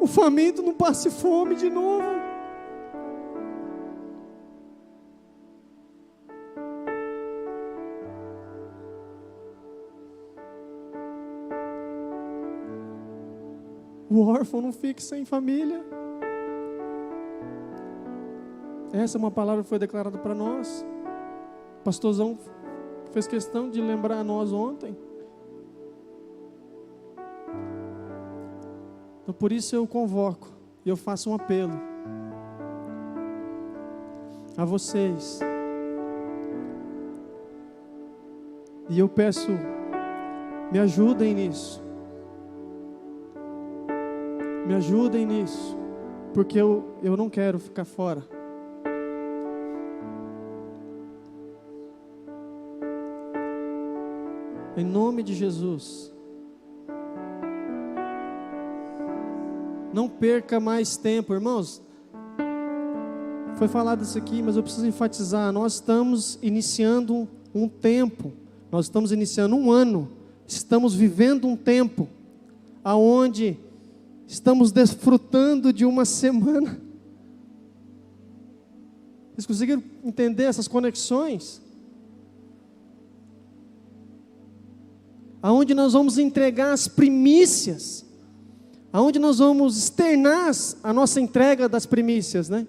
o faminto não passe fome de novo. O órfão não fique sem família. Essa é uma palavra que foi declarada para nós. O pastorzão fez questão de lembrar a nós ontem. Então por isso eu convoco e eu faço um apelo a vocês. E eu peço, me ajudem nisso. Me ajudem nisso, porque eu não quero ficar fora. Em nome de Jesus. Não perca mais tempo, irmãos. Foi falado isso aqui, mas eu preciso enfatizar. Nós estamos iniciando um tempo. Nós estamos iniciando um ano. Estamos vivendo um tempo aonde estamos desfrutando de uma semana. Vocês conseguiram entender essas conexões? Aonde nós vamos entregar as primícias, aonde nós vamos externar a nossa entrega das primícias, né?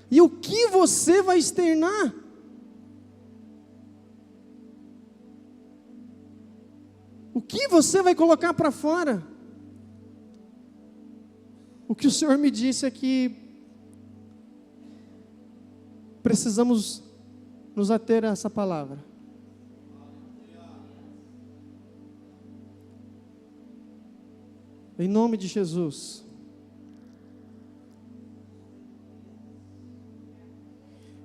E o que você vai externar? O que você vai colocar para fora? O que o Senhor me disse é que precisamos nos ater a essa palavra. Em nome de Jesus.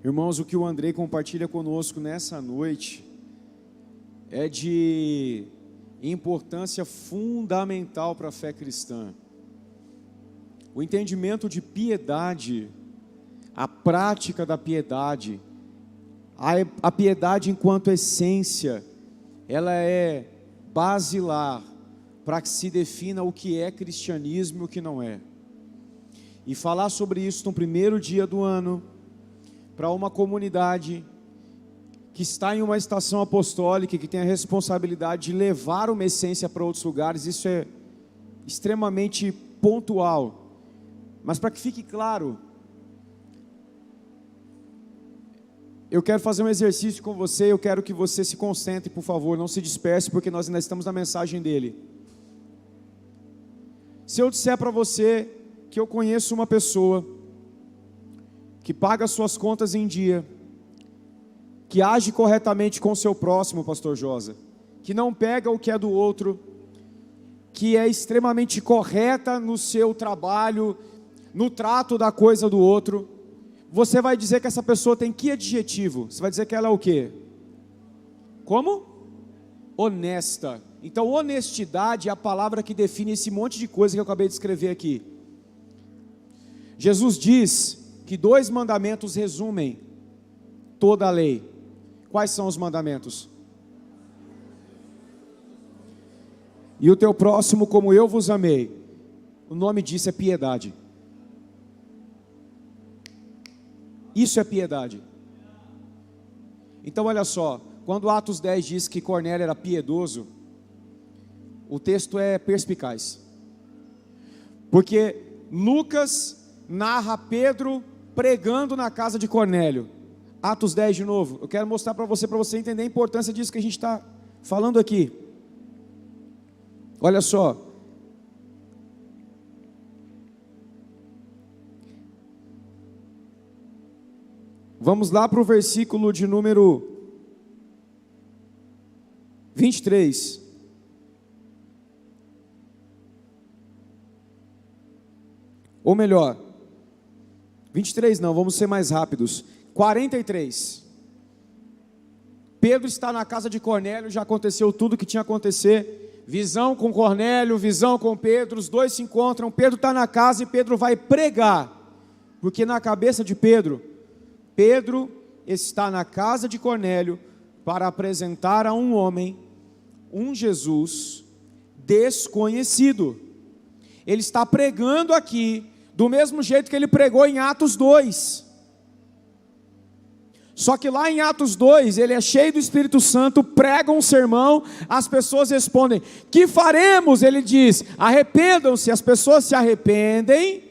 Irmãos, o que o Andrei compartilha conosco nessa noite é de importância fundamental para a fé cristã. O entendimento de piedade, a prática da piedade, a piedade enquanto essência, ela é basilar para que se defina o que é cristianismo e o que não é. E falar sobre isso no primeiro dia do ano, para uma comunidade que está em uma estação apostólica, que tem a responsabilidade de levar uma essência para outros lugares, isso é extremamente pontual. Mas para que fique claro, eu quero fazer um exercício com você, eu quero que você se concentre, por favor, não se disperse, porque nós ainda estamos na mensagem dele. Se eu disser para você que eu conheço uma pessoa que paga suas contas em dia, que age corretamente com o seu próximo, pastor Josa, que não pega o que é do outro, que é extremamente correta no seu trabalho, no trato da coisa do outro, você vai dizer que essa pessoa tem que adjetivo? Você vai dizer que ela é o quê? Como? Honesta. Então honestidade é a palavra que define esse monte de coisa que eu acabei de escrever aqui. Jesus diz que 2 mandamentos resumem toda a lei. Quais são os mandamentos? E o teu próximo como eu vos amei. O nome disso é piedade. Isso é piedade. Então olha só, quando Atos 10 diz que Cornélio era piedoso, o texto é perspicaz. Porque Lucas narra Pedro pregando na casa de Cornélio. Atos 10 de novo. Eu quero mostrar para você entender a importância disso que a gente está falando aqui. Olha só. Vamos lá para o versículo de número 23. Ou melhor, 23 não, vamos ser mais rápidos. 43. Pedro está na casa de Cornélio, já aconteceu tudo que tinha a acontecer. Visão com Cornélio, visão com Pedro, os dois se encontram. Pedro está na casa e Pedro vai pregar. Porque na cabeça de Pedro está na casa de Cornélio para apresentar a um homem, um Jesus desconhecido. Ele está pregando aqui do mesmo jeito que ele pregou em Atos 2. Só que lá em Atos 2, ele é cheio do Espírito Santo, prega um sermão, as pessoas respondem, que faremos? Ele diz, arrependam-se, as pessoas se arrependem,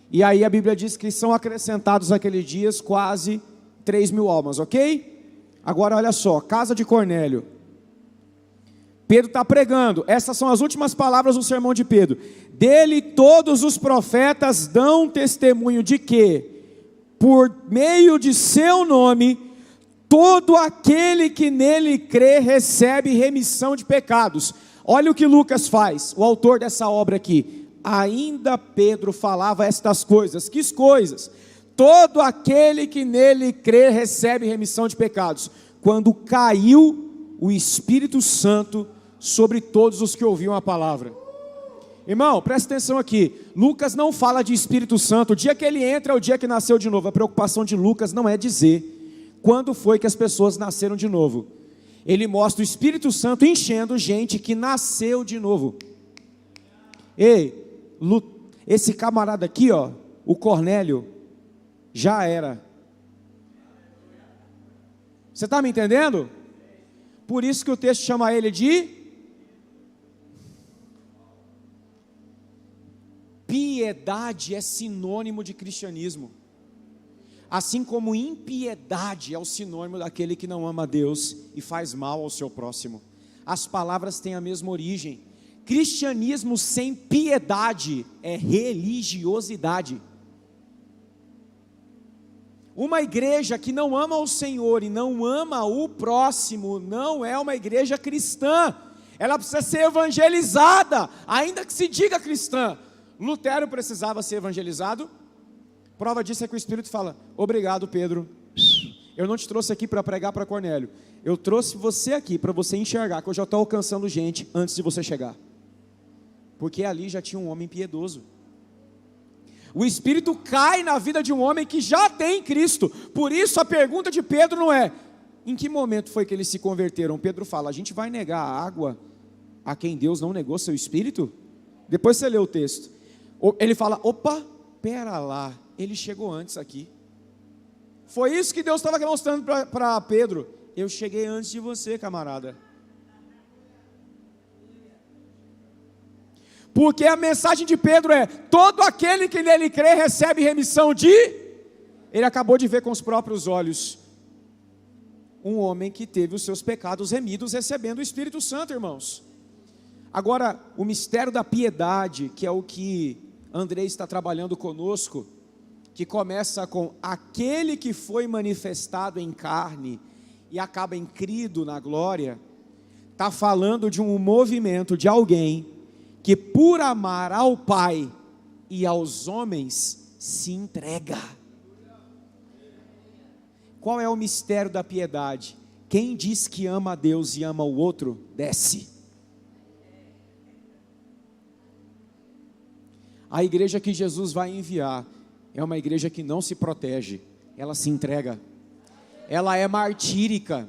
e aí a Bíblia diz que são acrescentados naqueles dias quase 3.000 almas, ok? Agora olha só, casa de Cornélio, Pedro está pregando, essas são as últimas palavras do sermão de Pedro, dele todos os profetas dão testemunho de que, por meio de seu nome, todo aquele que nele crê recebe remissão de pecados. Olha o que Lucas faz, o autor dessa obra aqui, ainda Pedro falava estas coisas. Que coisas? Todo aquele que nele crê recebe remissão de pecados. Quando caiu o Espírito Santo sobre todos os que ouviam a palavra. Irmão, presta atenção aqui. Lucas não fala de Espírito Santo. O dia que ele entra é o dia que nasceu de novo. A preocupação de Lucas não é dizer quando foi que as pessoas nasceram de novo. Ele mostra o Espírito Santo enchendo gente que nasceu de novo. Ei, esse camarada aqui, ó, o Cornélio, já era. Você está me entendendo? Por isso que o texto chama ele de piedade. É sinônimo de cristianismo. Assim como impiedade é o sinônimo daquele que não ama a Deus e faz mal ao seu próximo. As palavras têm a mesma origem. Cristianismo sem piedade é religiosidade. Uma igreja que não ama o Senhor e não ama o próximo não é uma igreja cristã. Ela precisa ser evangelizada, ainda que se diga cristã. Lutero precisava ser evangelizado. Prova disso é que o Espírito fala: obrigado, Pedro, eu não te trouxe aqui para pregar para Cornélio, eu trouxe você aqui para você enxergar que eu já estou alcançando gente antes de você chegar, porque ali já tinha um homem piedoso. O Espírito cai na vida de um homem que já tem Cristo. Por isso a pergunta de Pedro não é: em que momento foi que eles se converteram? Pedro fala: a gente vai negar a água a quem Deus não negou seu Espírito? Depois você lê o texto, ele fala: opa, pera lá, ele chegou antes aqui. Foi isso que Deus estava mostrando para Pedro: eu cheguei antes de você, camarada. Porque a mensagem de Pedro é: todo aquele que nele crê recebe remissão de... Ele acabou de ver com os próprios olhos um homem que teve os seus pecados remidos recebendo o Espírito Santo, irmãos. Agora, o mistério da piedade, que é o que Andrei está trabalhando conosco, que começa com aquele que foi manifestado em carne e acaba em Cristo na glória, está falando de um movimento de alguém que por amar ao Pai e aos homens se entrega. Qual é o mistério da piedade? Quem diz que ama a Deus e ama o outro, desce. A igreja que Jesus vai enviar é uma igreja que não se protege, ela se entrega, ela é martírica,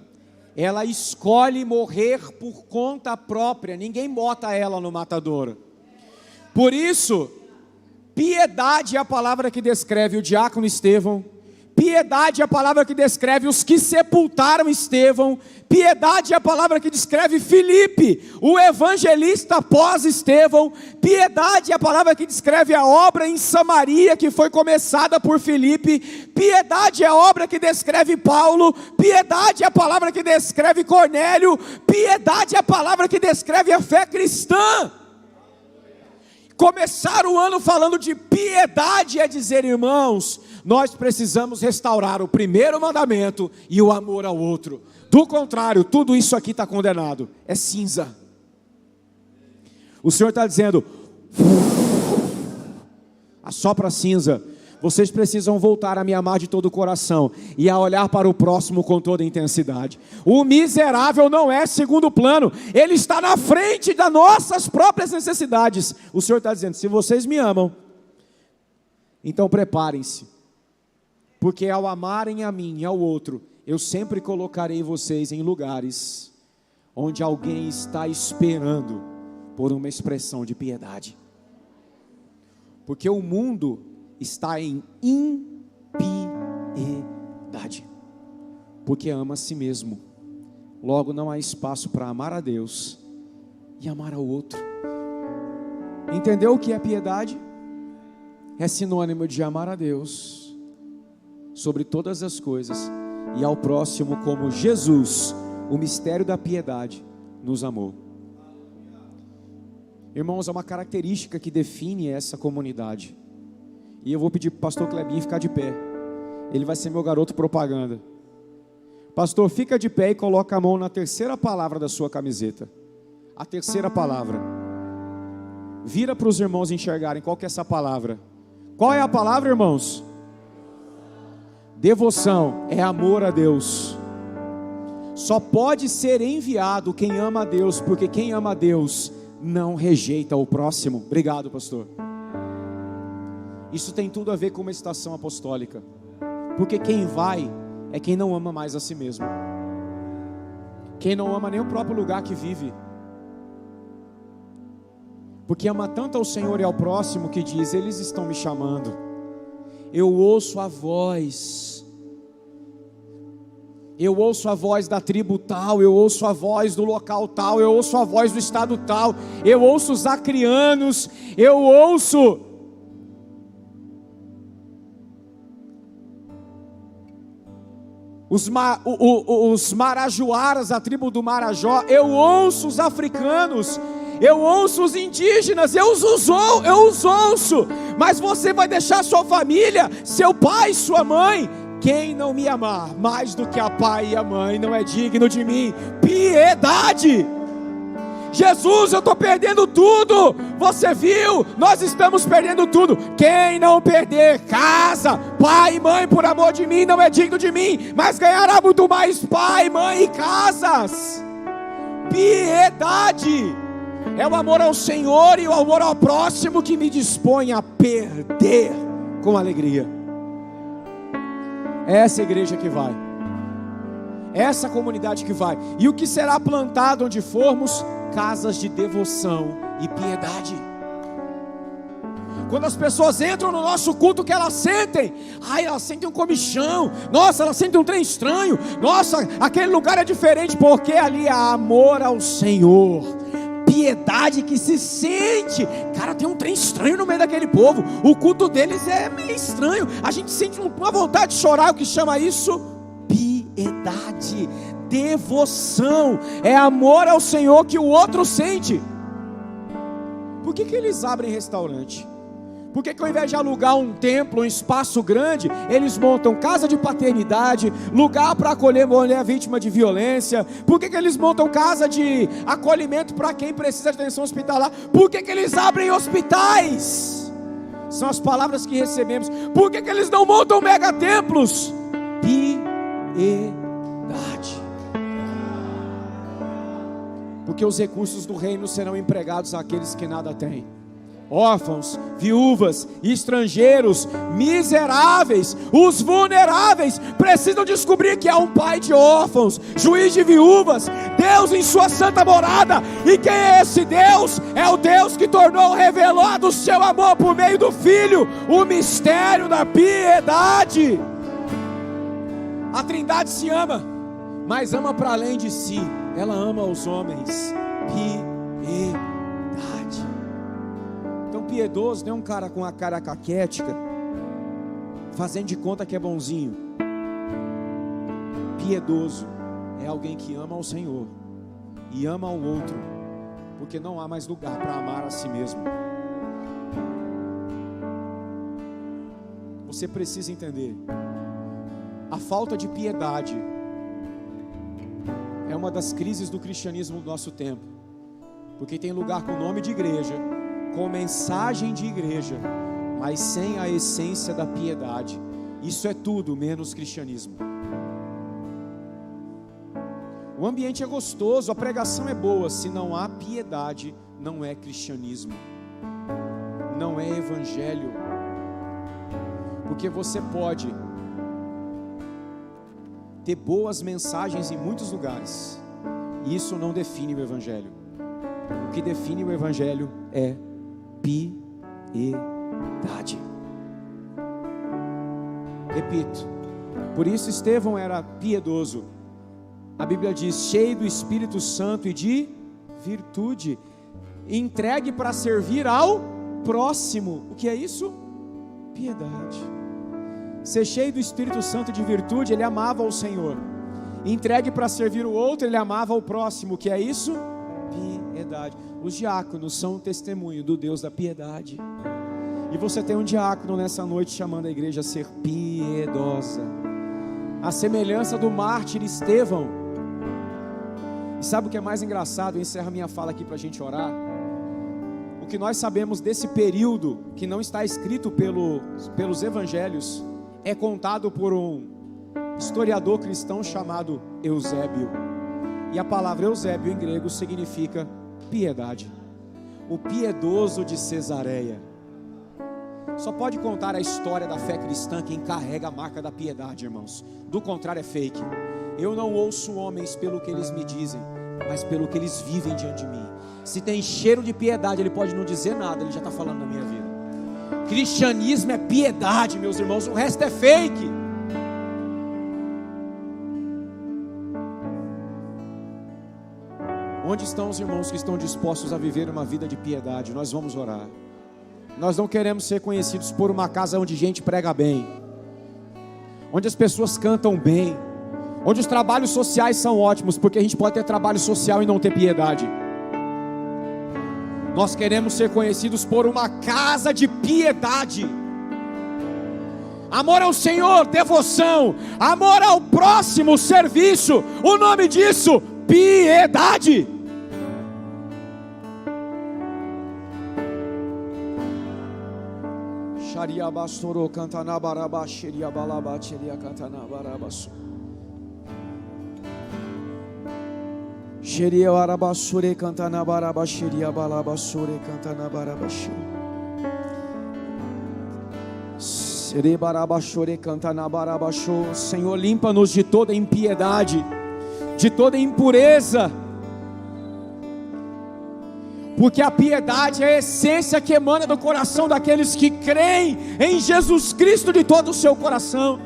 ela escolhe morrer por conta própria, ninguém bota ela no matadouro. Por isso, piedade é a palavra que descreve o diácono Estevão, piedade é a palavra que descreve os que sepultaram Estevão, piedade é a palavra que descreve Filipe, o evangelista pós Estevão, piedade é a palavra que descreve a obra em Samaria que foi começada por Filipe, piedade é a obra que descreve Paulo, piedade é a palavra que descreve Cornélio, piedade é a palavra que descreve a fé cristã. Começar o ano falando de piedade é dizer: irmãos, nós precisamos restaurar o primeiro mandamento e o amor ao outro. Do contrário, tudo isso aqui está condenado, é cinza. O Senhor está dizendo: assopra a cinza. Vocês precisam voltar a me amar de todo o coração e a olhar para o próximo com toda a intensidade. O miserável não é segundo plano, ele está na frente das nossas próprias necessidades. O Senhor está dizendo: se vocês me amam, então preparem-se, porque ao amarem a mim e ao outro, eu sempre colocarei vocês em lugares onde alguém está esperando por uma expressão de piedade, porque o mundo está em impiedade, porque ama a si mesmo. Logo não há espaço para amar a Deus e amar ao outro. Entendeu o que é piedade? É sinônimo de amar a Deus sobre todas as coisas e ao próximo como Jesus, o mistério da piedade, nos amou. Irmãos, é uma característica que define essa comunidade. E eu vou pedir para o pastor Clebinho ficar de pé. Ele vai ser meu garoto propaganda. Pastor, fica de pé e coloca a mão na terceira palavra da sua camiseta. A terceira palavra. Vira para os irmãos enxergarem qual que é essa palavra. Qual é a palavra, irmãos? Devoção é amor a Deus. Só pode ser enviado quem ama a Deus, porque quem ama a Deus não rejeita o próximo. Obrigado, pastor. Isso tem tudo a ver com uma estação apostólica, porque quem vai é quem não ama mais a si mesmo, quem não ama nem o próprio lugar que vive, porque ama tanto ao Senhor e ao próximo que diz: eles estão me chamando, eu ouço a voz da tribo tal, eu ouço a voz do local tal, eu ouço a voz do estado tal, eu ouço os acrianos, eu ouço os marajoaras, a tribo do Marajó, eu ouço os africanos, eu ouço os indígenas, eu os ouço, mas você vai deixar sua família, seu pai, sua mãe. Quem não me amar mais do que a pai e a mãe não é digno de mim. Piedade. Jesus, eu estou perdendo tudo. Você viu? Nós estamos perdendo tudo. Quem não perder casa, pai e mãe por amor de mim não é digno de mim, mas ganhará muito mais pai, mãe e casas. Piedade é o amor ao Senhor e o amor ao próximo que me dispõe a perder com alegria. É essa igreja que vai, é essa comunidade que vai. E o que será plantado onde formos? Casas de devoção e piedade. Quando as pessoas entram no nosso culto, que elas sentem? Elas sentem um comichão. Nossa, elas sentem um trem estranho. Nossa, aquele lugar é diferente, porque ali há amor ao Senhor, piedade que se sente. Cara, tem um trem estranho no meio daquele povo. O culto deles é meio estranho. A gente sente uma vontade de chorar. O que chama isso? Piedade. Devoção é amor ao Senhor que o outro sente. Por que eles abrem restaurante? Por que ao invés de alugar um templo, um espaço grande, eles montam casa de paternidade, lugar para acolher mulher vítima de violência? Por que eles montam casa de acolhimento para quem precisa de atenção hospitalar? Por que eles abrem hospitais? São as palavras que recebemos. Por que eles não montam megatemplos? Piedade. Porque os recursos do reino serão empregados àqueles que nada têm. Órfãos, viúvas, estrangeiros, miseráveis, os vulneráveis precisam descobrir que há um pai de órfãos, juiz de viúvas, Deus em sua santa morada. E quem é esse Deus? É o Deus que tornou revelado o seu amor por meio do Filho, o mistério da piedade. A Trindade se ama, mas ama para além de si. Ela ama os homens. Piedade. Então piedoso não é um cara com a cara caquética, fazendo de conta que é bonzinho. Piedoso é alguém que ama ao Senhor e ama ao outro, porque não há mais lugar para amar a si mesmo. Você precisa entender, a falta de piedade é uma das crises do cristianismo do nosso tempo, porque tem lugar com nome de igreja, com mensagem de igreja, mas sem a essência da piedade. Isso é tudo menos cristianismo. O ambiente é gostoso, a pregação é boa, se não há piedade, não é cristianismo, não é evangelho. Porque você pode ter boas mensagens em muitos lugares, e isso não define o evangelho. O que define o evangelho é piedade. Repito, por isso Estevão era piedoso. A Bíblia diz, cheio do Espírito Santo e de virtude, entregue para servir ao próximo. O que é isso? Piedade. Ser cheio do Espírito Santo e de virtude, ele amava o Senhor. Entregue para servir o outro, ele amava o próximo. O que é isso? Piedade. Os diáconos são um testemunho do Deus da piedade. E você tem um diácono nessa noite chamando a igreja a ser piedosa, a semelhança do mártir Estevão. E sabe o que é mais engraçado? Eu encerro minha fala aqui para a gente orar. O que nós sabemos desse período, que não está escrito pelos evangelhos, é contado por um historiador cristão chamado Eusébio. E a palavra Eusébio em grego significa piedade. O piedoso de Cesareia. Só pode contar a história da fé cristã quem carrega a marca da piedade, irmãos. Do contrário é fake. Eu não ouço homens pelo que eles me dizem, mas pelo que eles vivem diante de mim. Se tem cheiro de piedade, ele pode não dizer nada, ele já está falando na minha vida. Cristianismo é piedade, meus irmãos, o resto é fake. Onde estão os irmãos que estão dispostos a viver uma vida de piedade? Nós vamos orar. Nós não queremos ser conhecidos por uma casa onde gente prega bem, onde as pessoas cantam bem, onde os trabalhos sociais são ótimos, porque a gente pode ter trabalho social e não ter piedade. Nós queremos ser conhecidos por uma casa de piedade. Amor ao Senhor, devoção, amor ao próximo, serviço. O nome disso, piedade. Sharia bastoro cantana baraba sheria balaba sheria cantana barabasu. Sheria barabasure cantana baraba sheria balabasure cantana barabashi. Sheria barabasure cantana barabashu. Senhor, limpa-nos de toda impiedade, de toda impureza. Porque a piedade é a essência que emana do coração daqueles que creem em Jesus Cristo de todo o seu coração.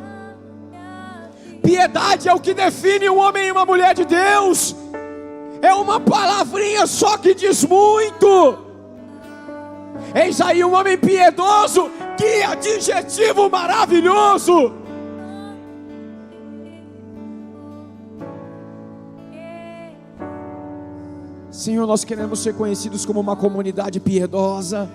Piedade é o que define um homem e uma mulher de Deus. É uma palavrinha só que diz muito. Eis aí um homem piedoso, que adjetivo maravilhoso. Senhor, nós queremos ser conhecidos como uma comunidade piedosa,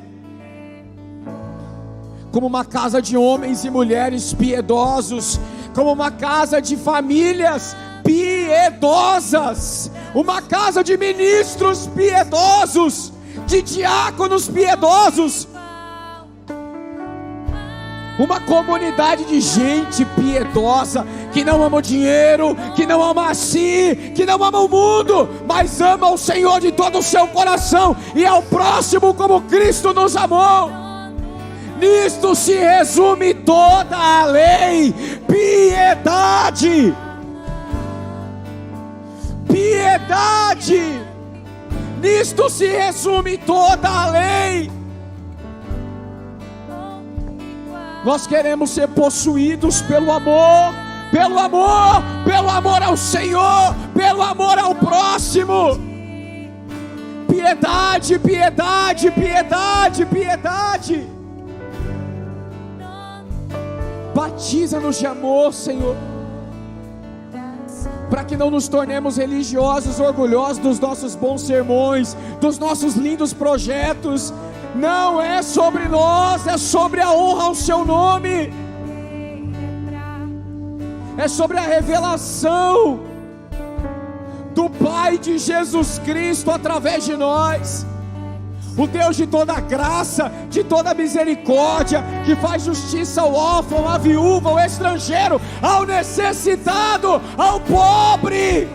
como uma casa de homens e mulheres piedosos, como uma casa de famílias piedosas, uma casa de ministros piedosos, de diáconos piedosos, uma comunidade de gente piedosa, que não ama o dinheiro, que não ama a si, que não ama o mundo, mas ama o Senhor de todo o seu coração, e ao próximo como Cristo nos amou. Nisto se resume toda a lei, piedade, piedade, nisto se resume toda a lei. Nós queremos ser possuídos pelo amor, pelo amor, pelo amor ao Senhor, pelo amor ao próximo. Piedade, piedade, piedade, piedade. Batiza-nos de amor, Senhor, para que não nos tornemos religiosos, orgulhosos dos nossos bons sermões, dos nossos lindos projetos. Não é sobre nós, é sobre a honra ao seu nome, é sobre a revelação do Pai de Jesus Cristo através de nós. O Deus de toda graça, de toda misericórdia, que faz justiça ao órfão, à viúva, ao estrangeiro, ao necessitado, ao pobre,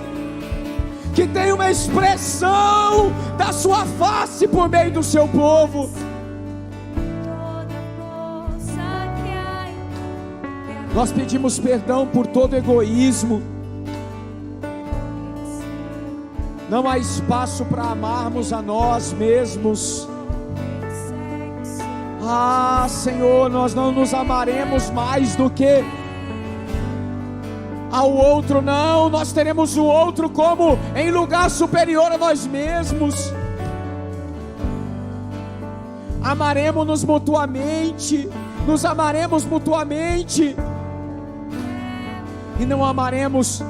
que tem uma expressão da sua face por meio do seu povo. Nós pedimos perdão por todo egoísmo. Não há espaço para amarmos a nós mesmos. Ah, Senhor, nós não nos amaremos mais do que ao outro, não. Nós teremos o outro como em lugar superior a nós mesmos. Amaremos-nos mutuamente, nos amaremos mutuamente, e não amaremos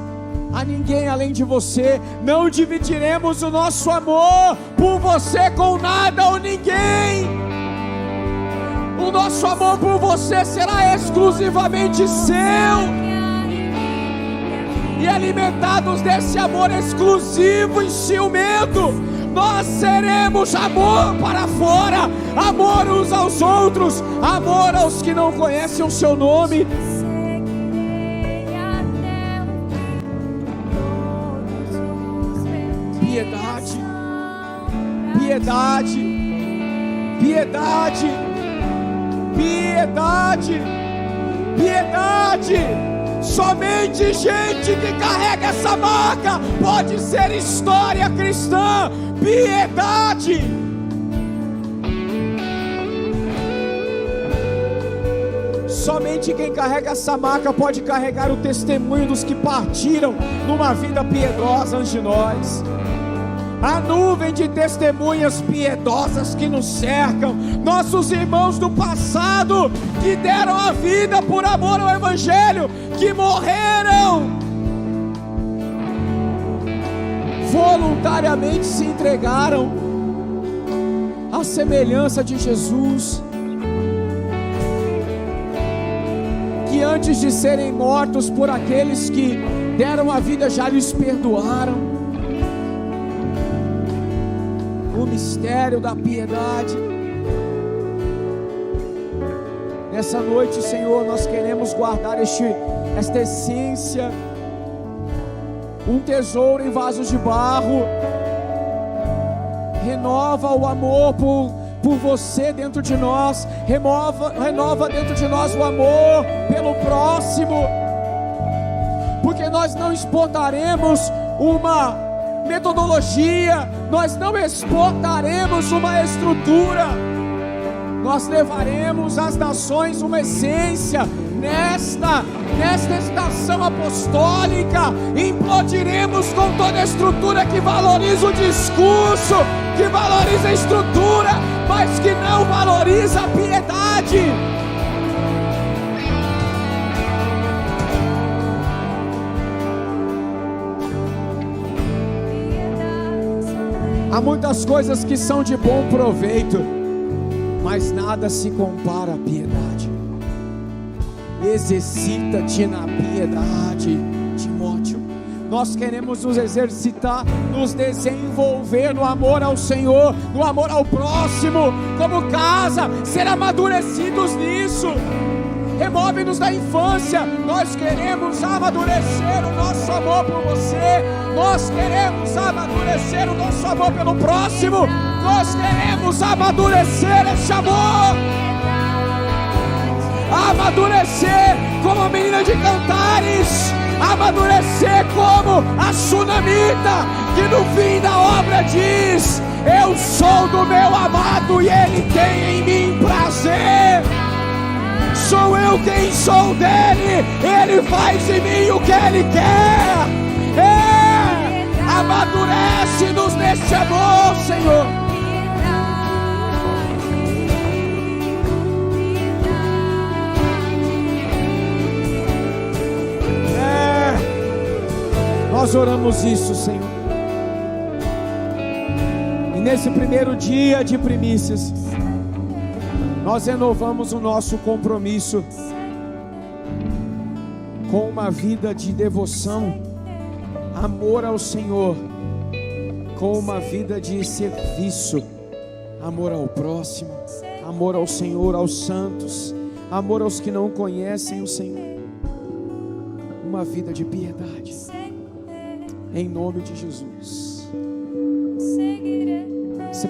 a ninguém além de você. Não dividiremos o nosso amor por você com nada ou ninguém. O nosso amor por você será exclusivamente seu. E alimentados desse amor exclusivo e ciumento, nós seremos amor para fora, amor uns aos outros, amor aos que não conhecem o seu nome. Piedade, piedade, piedade, piedade, piedade. Somente gente que carrega essa marca pode ser história cristã. Piedade. Somente quem carrega essa marca pode carregar o testemunho dos que partiram numa vida piedosa antes de nós. A nuvem de testemunhas piedosas que nos cercam, nossos irmãos do passado que deram a vida por amor ao Evangelho, que morreram, voluntariamente se entregaram à semelhança de Jesus, que antes de serem mortos por aqueles que deram a vida já lhes perdoaram. O mistério da piedade. Nessa noite, Senhor, nós queremos guardar esta essência, um tesouro em vasos de barro. Renova o amor por você dentro de nós, renova dentro de nós o amor pelo próximo, porque nós não exportaremos uma metodologia, nós não exportaremos uma estrutura, nós levaremos às nações uma essência. Nesta estação apostólica, implodiremos com toda a estrutura que valoriza o discurso, que valoriza a estrutura, mas que não valoriza a piedade. Há muitas coisas que são de bom proveito, mas nada se compara à piedade. Exercita-te na piedade, Timóteo. Nós queremos nos exercitar, nos desenvolver no amor ao Senhor, no amor ao próximo, como casa, ser amadurecidos nisso. Remove-nos da infância. Nós queremos amadurecer o nosso amor por você. Nós queremos amadurecer o nosso amor pelo próximo. Nós queremos amadurecer esse amor. Amadurecer como a menina de Cantares. Amadurecer como a sunamita, que no fim da obra diz: eu sou do meu amado e ele tem em mim prazer. Sou eu quem sou dele, ele faz em mim o que ele quer. Amadurece-nos nesse amor, Senhor. Nós oramos isso, Senhor. E nesse primeiro dia de primícias, nós renovamos o nosso compromisso com uma vida de devoção, amor ao Senhor, com uma vida de serviço, amor ao próximo, amor ao Senhor, aos santos, amor aos que não conhecem o Senhor, uma vida de piedade, em nome de Jesus.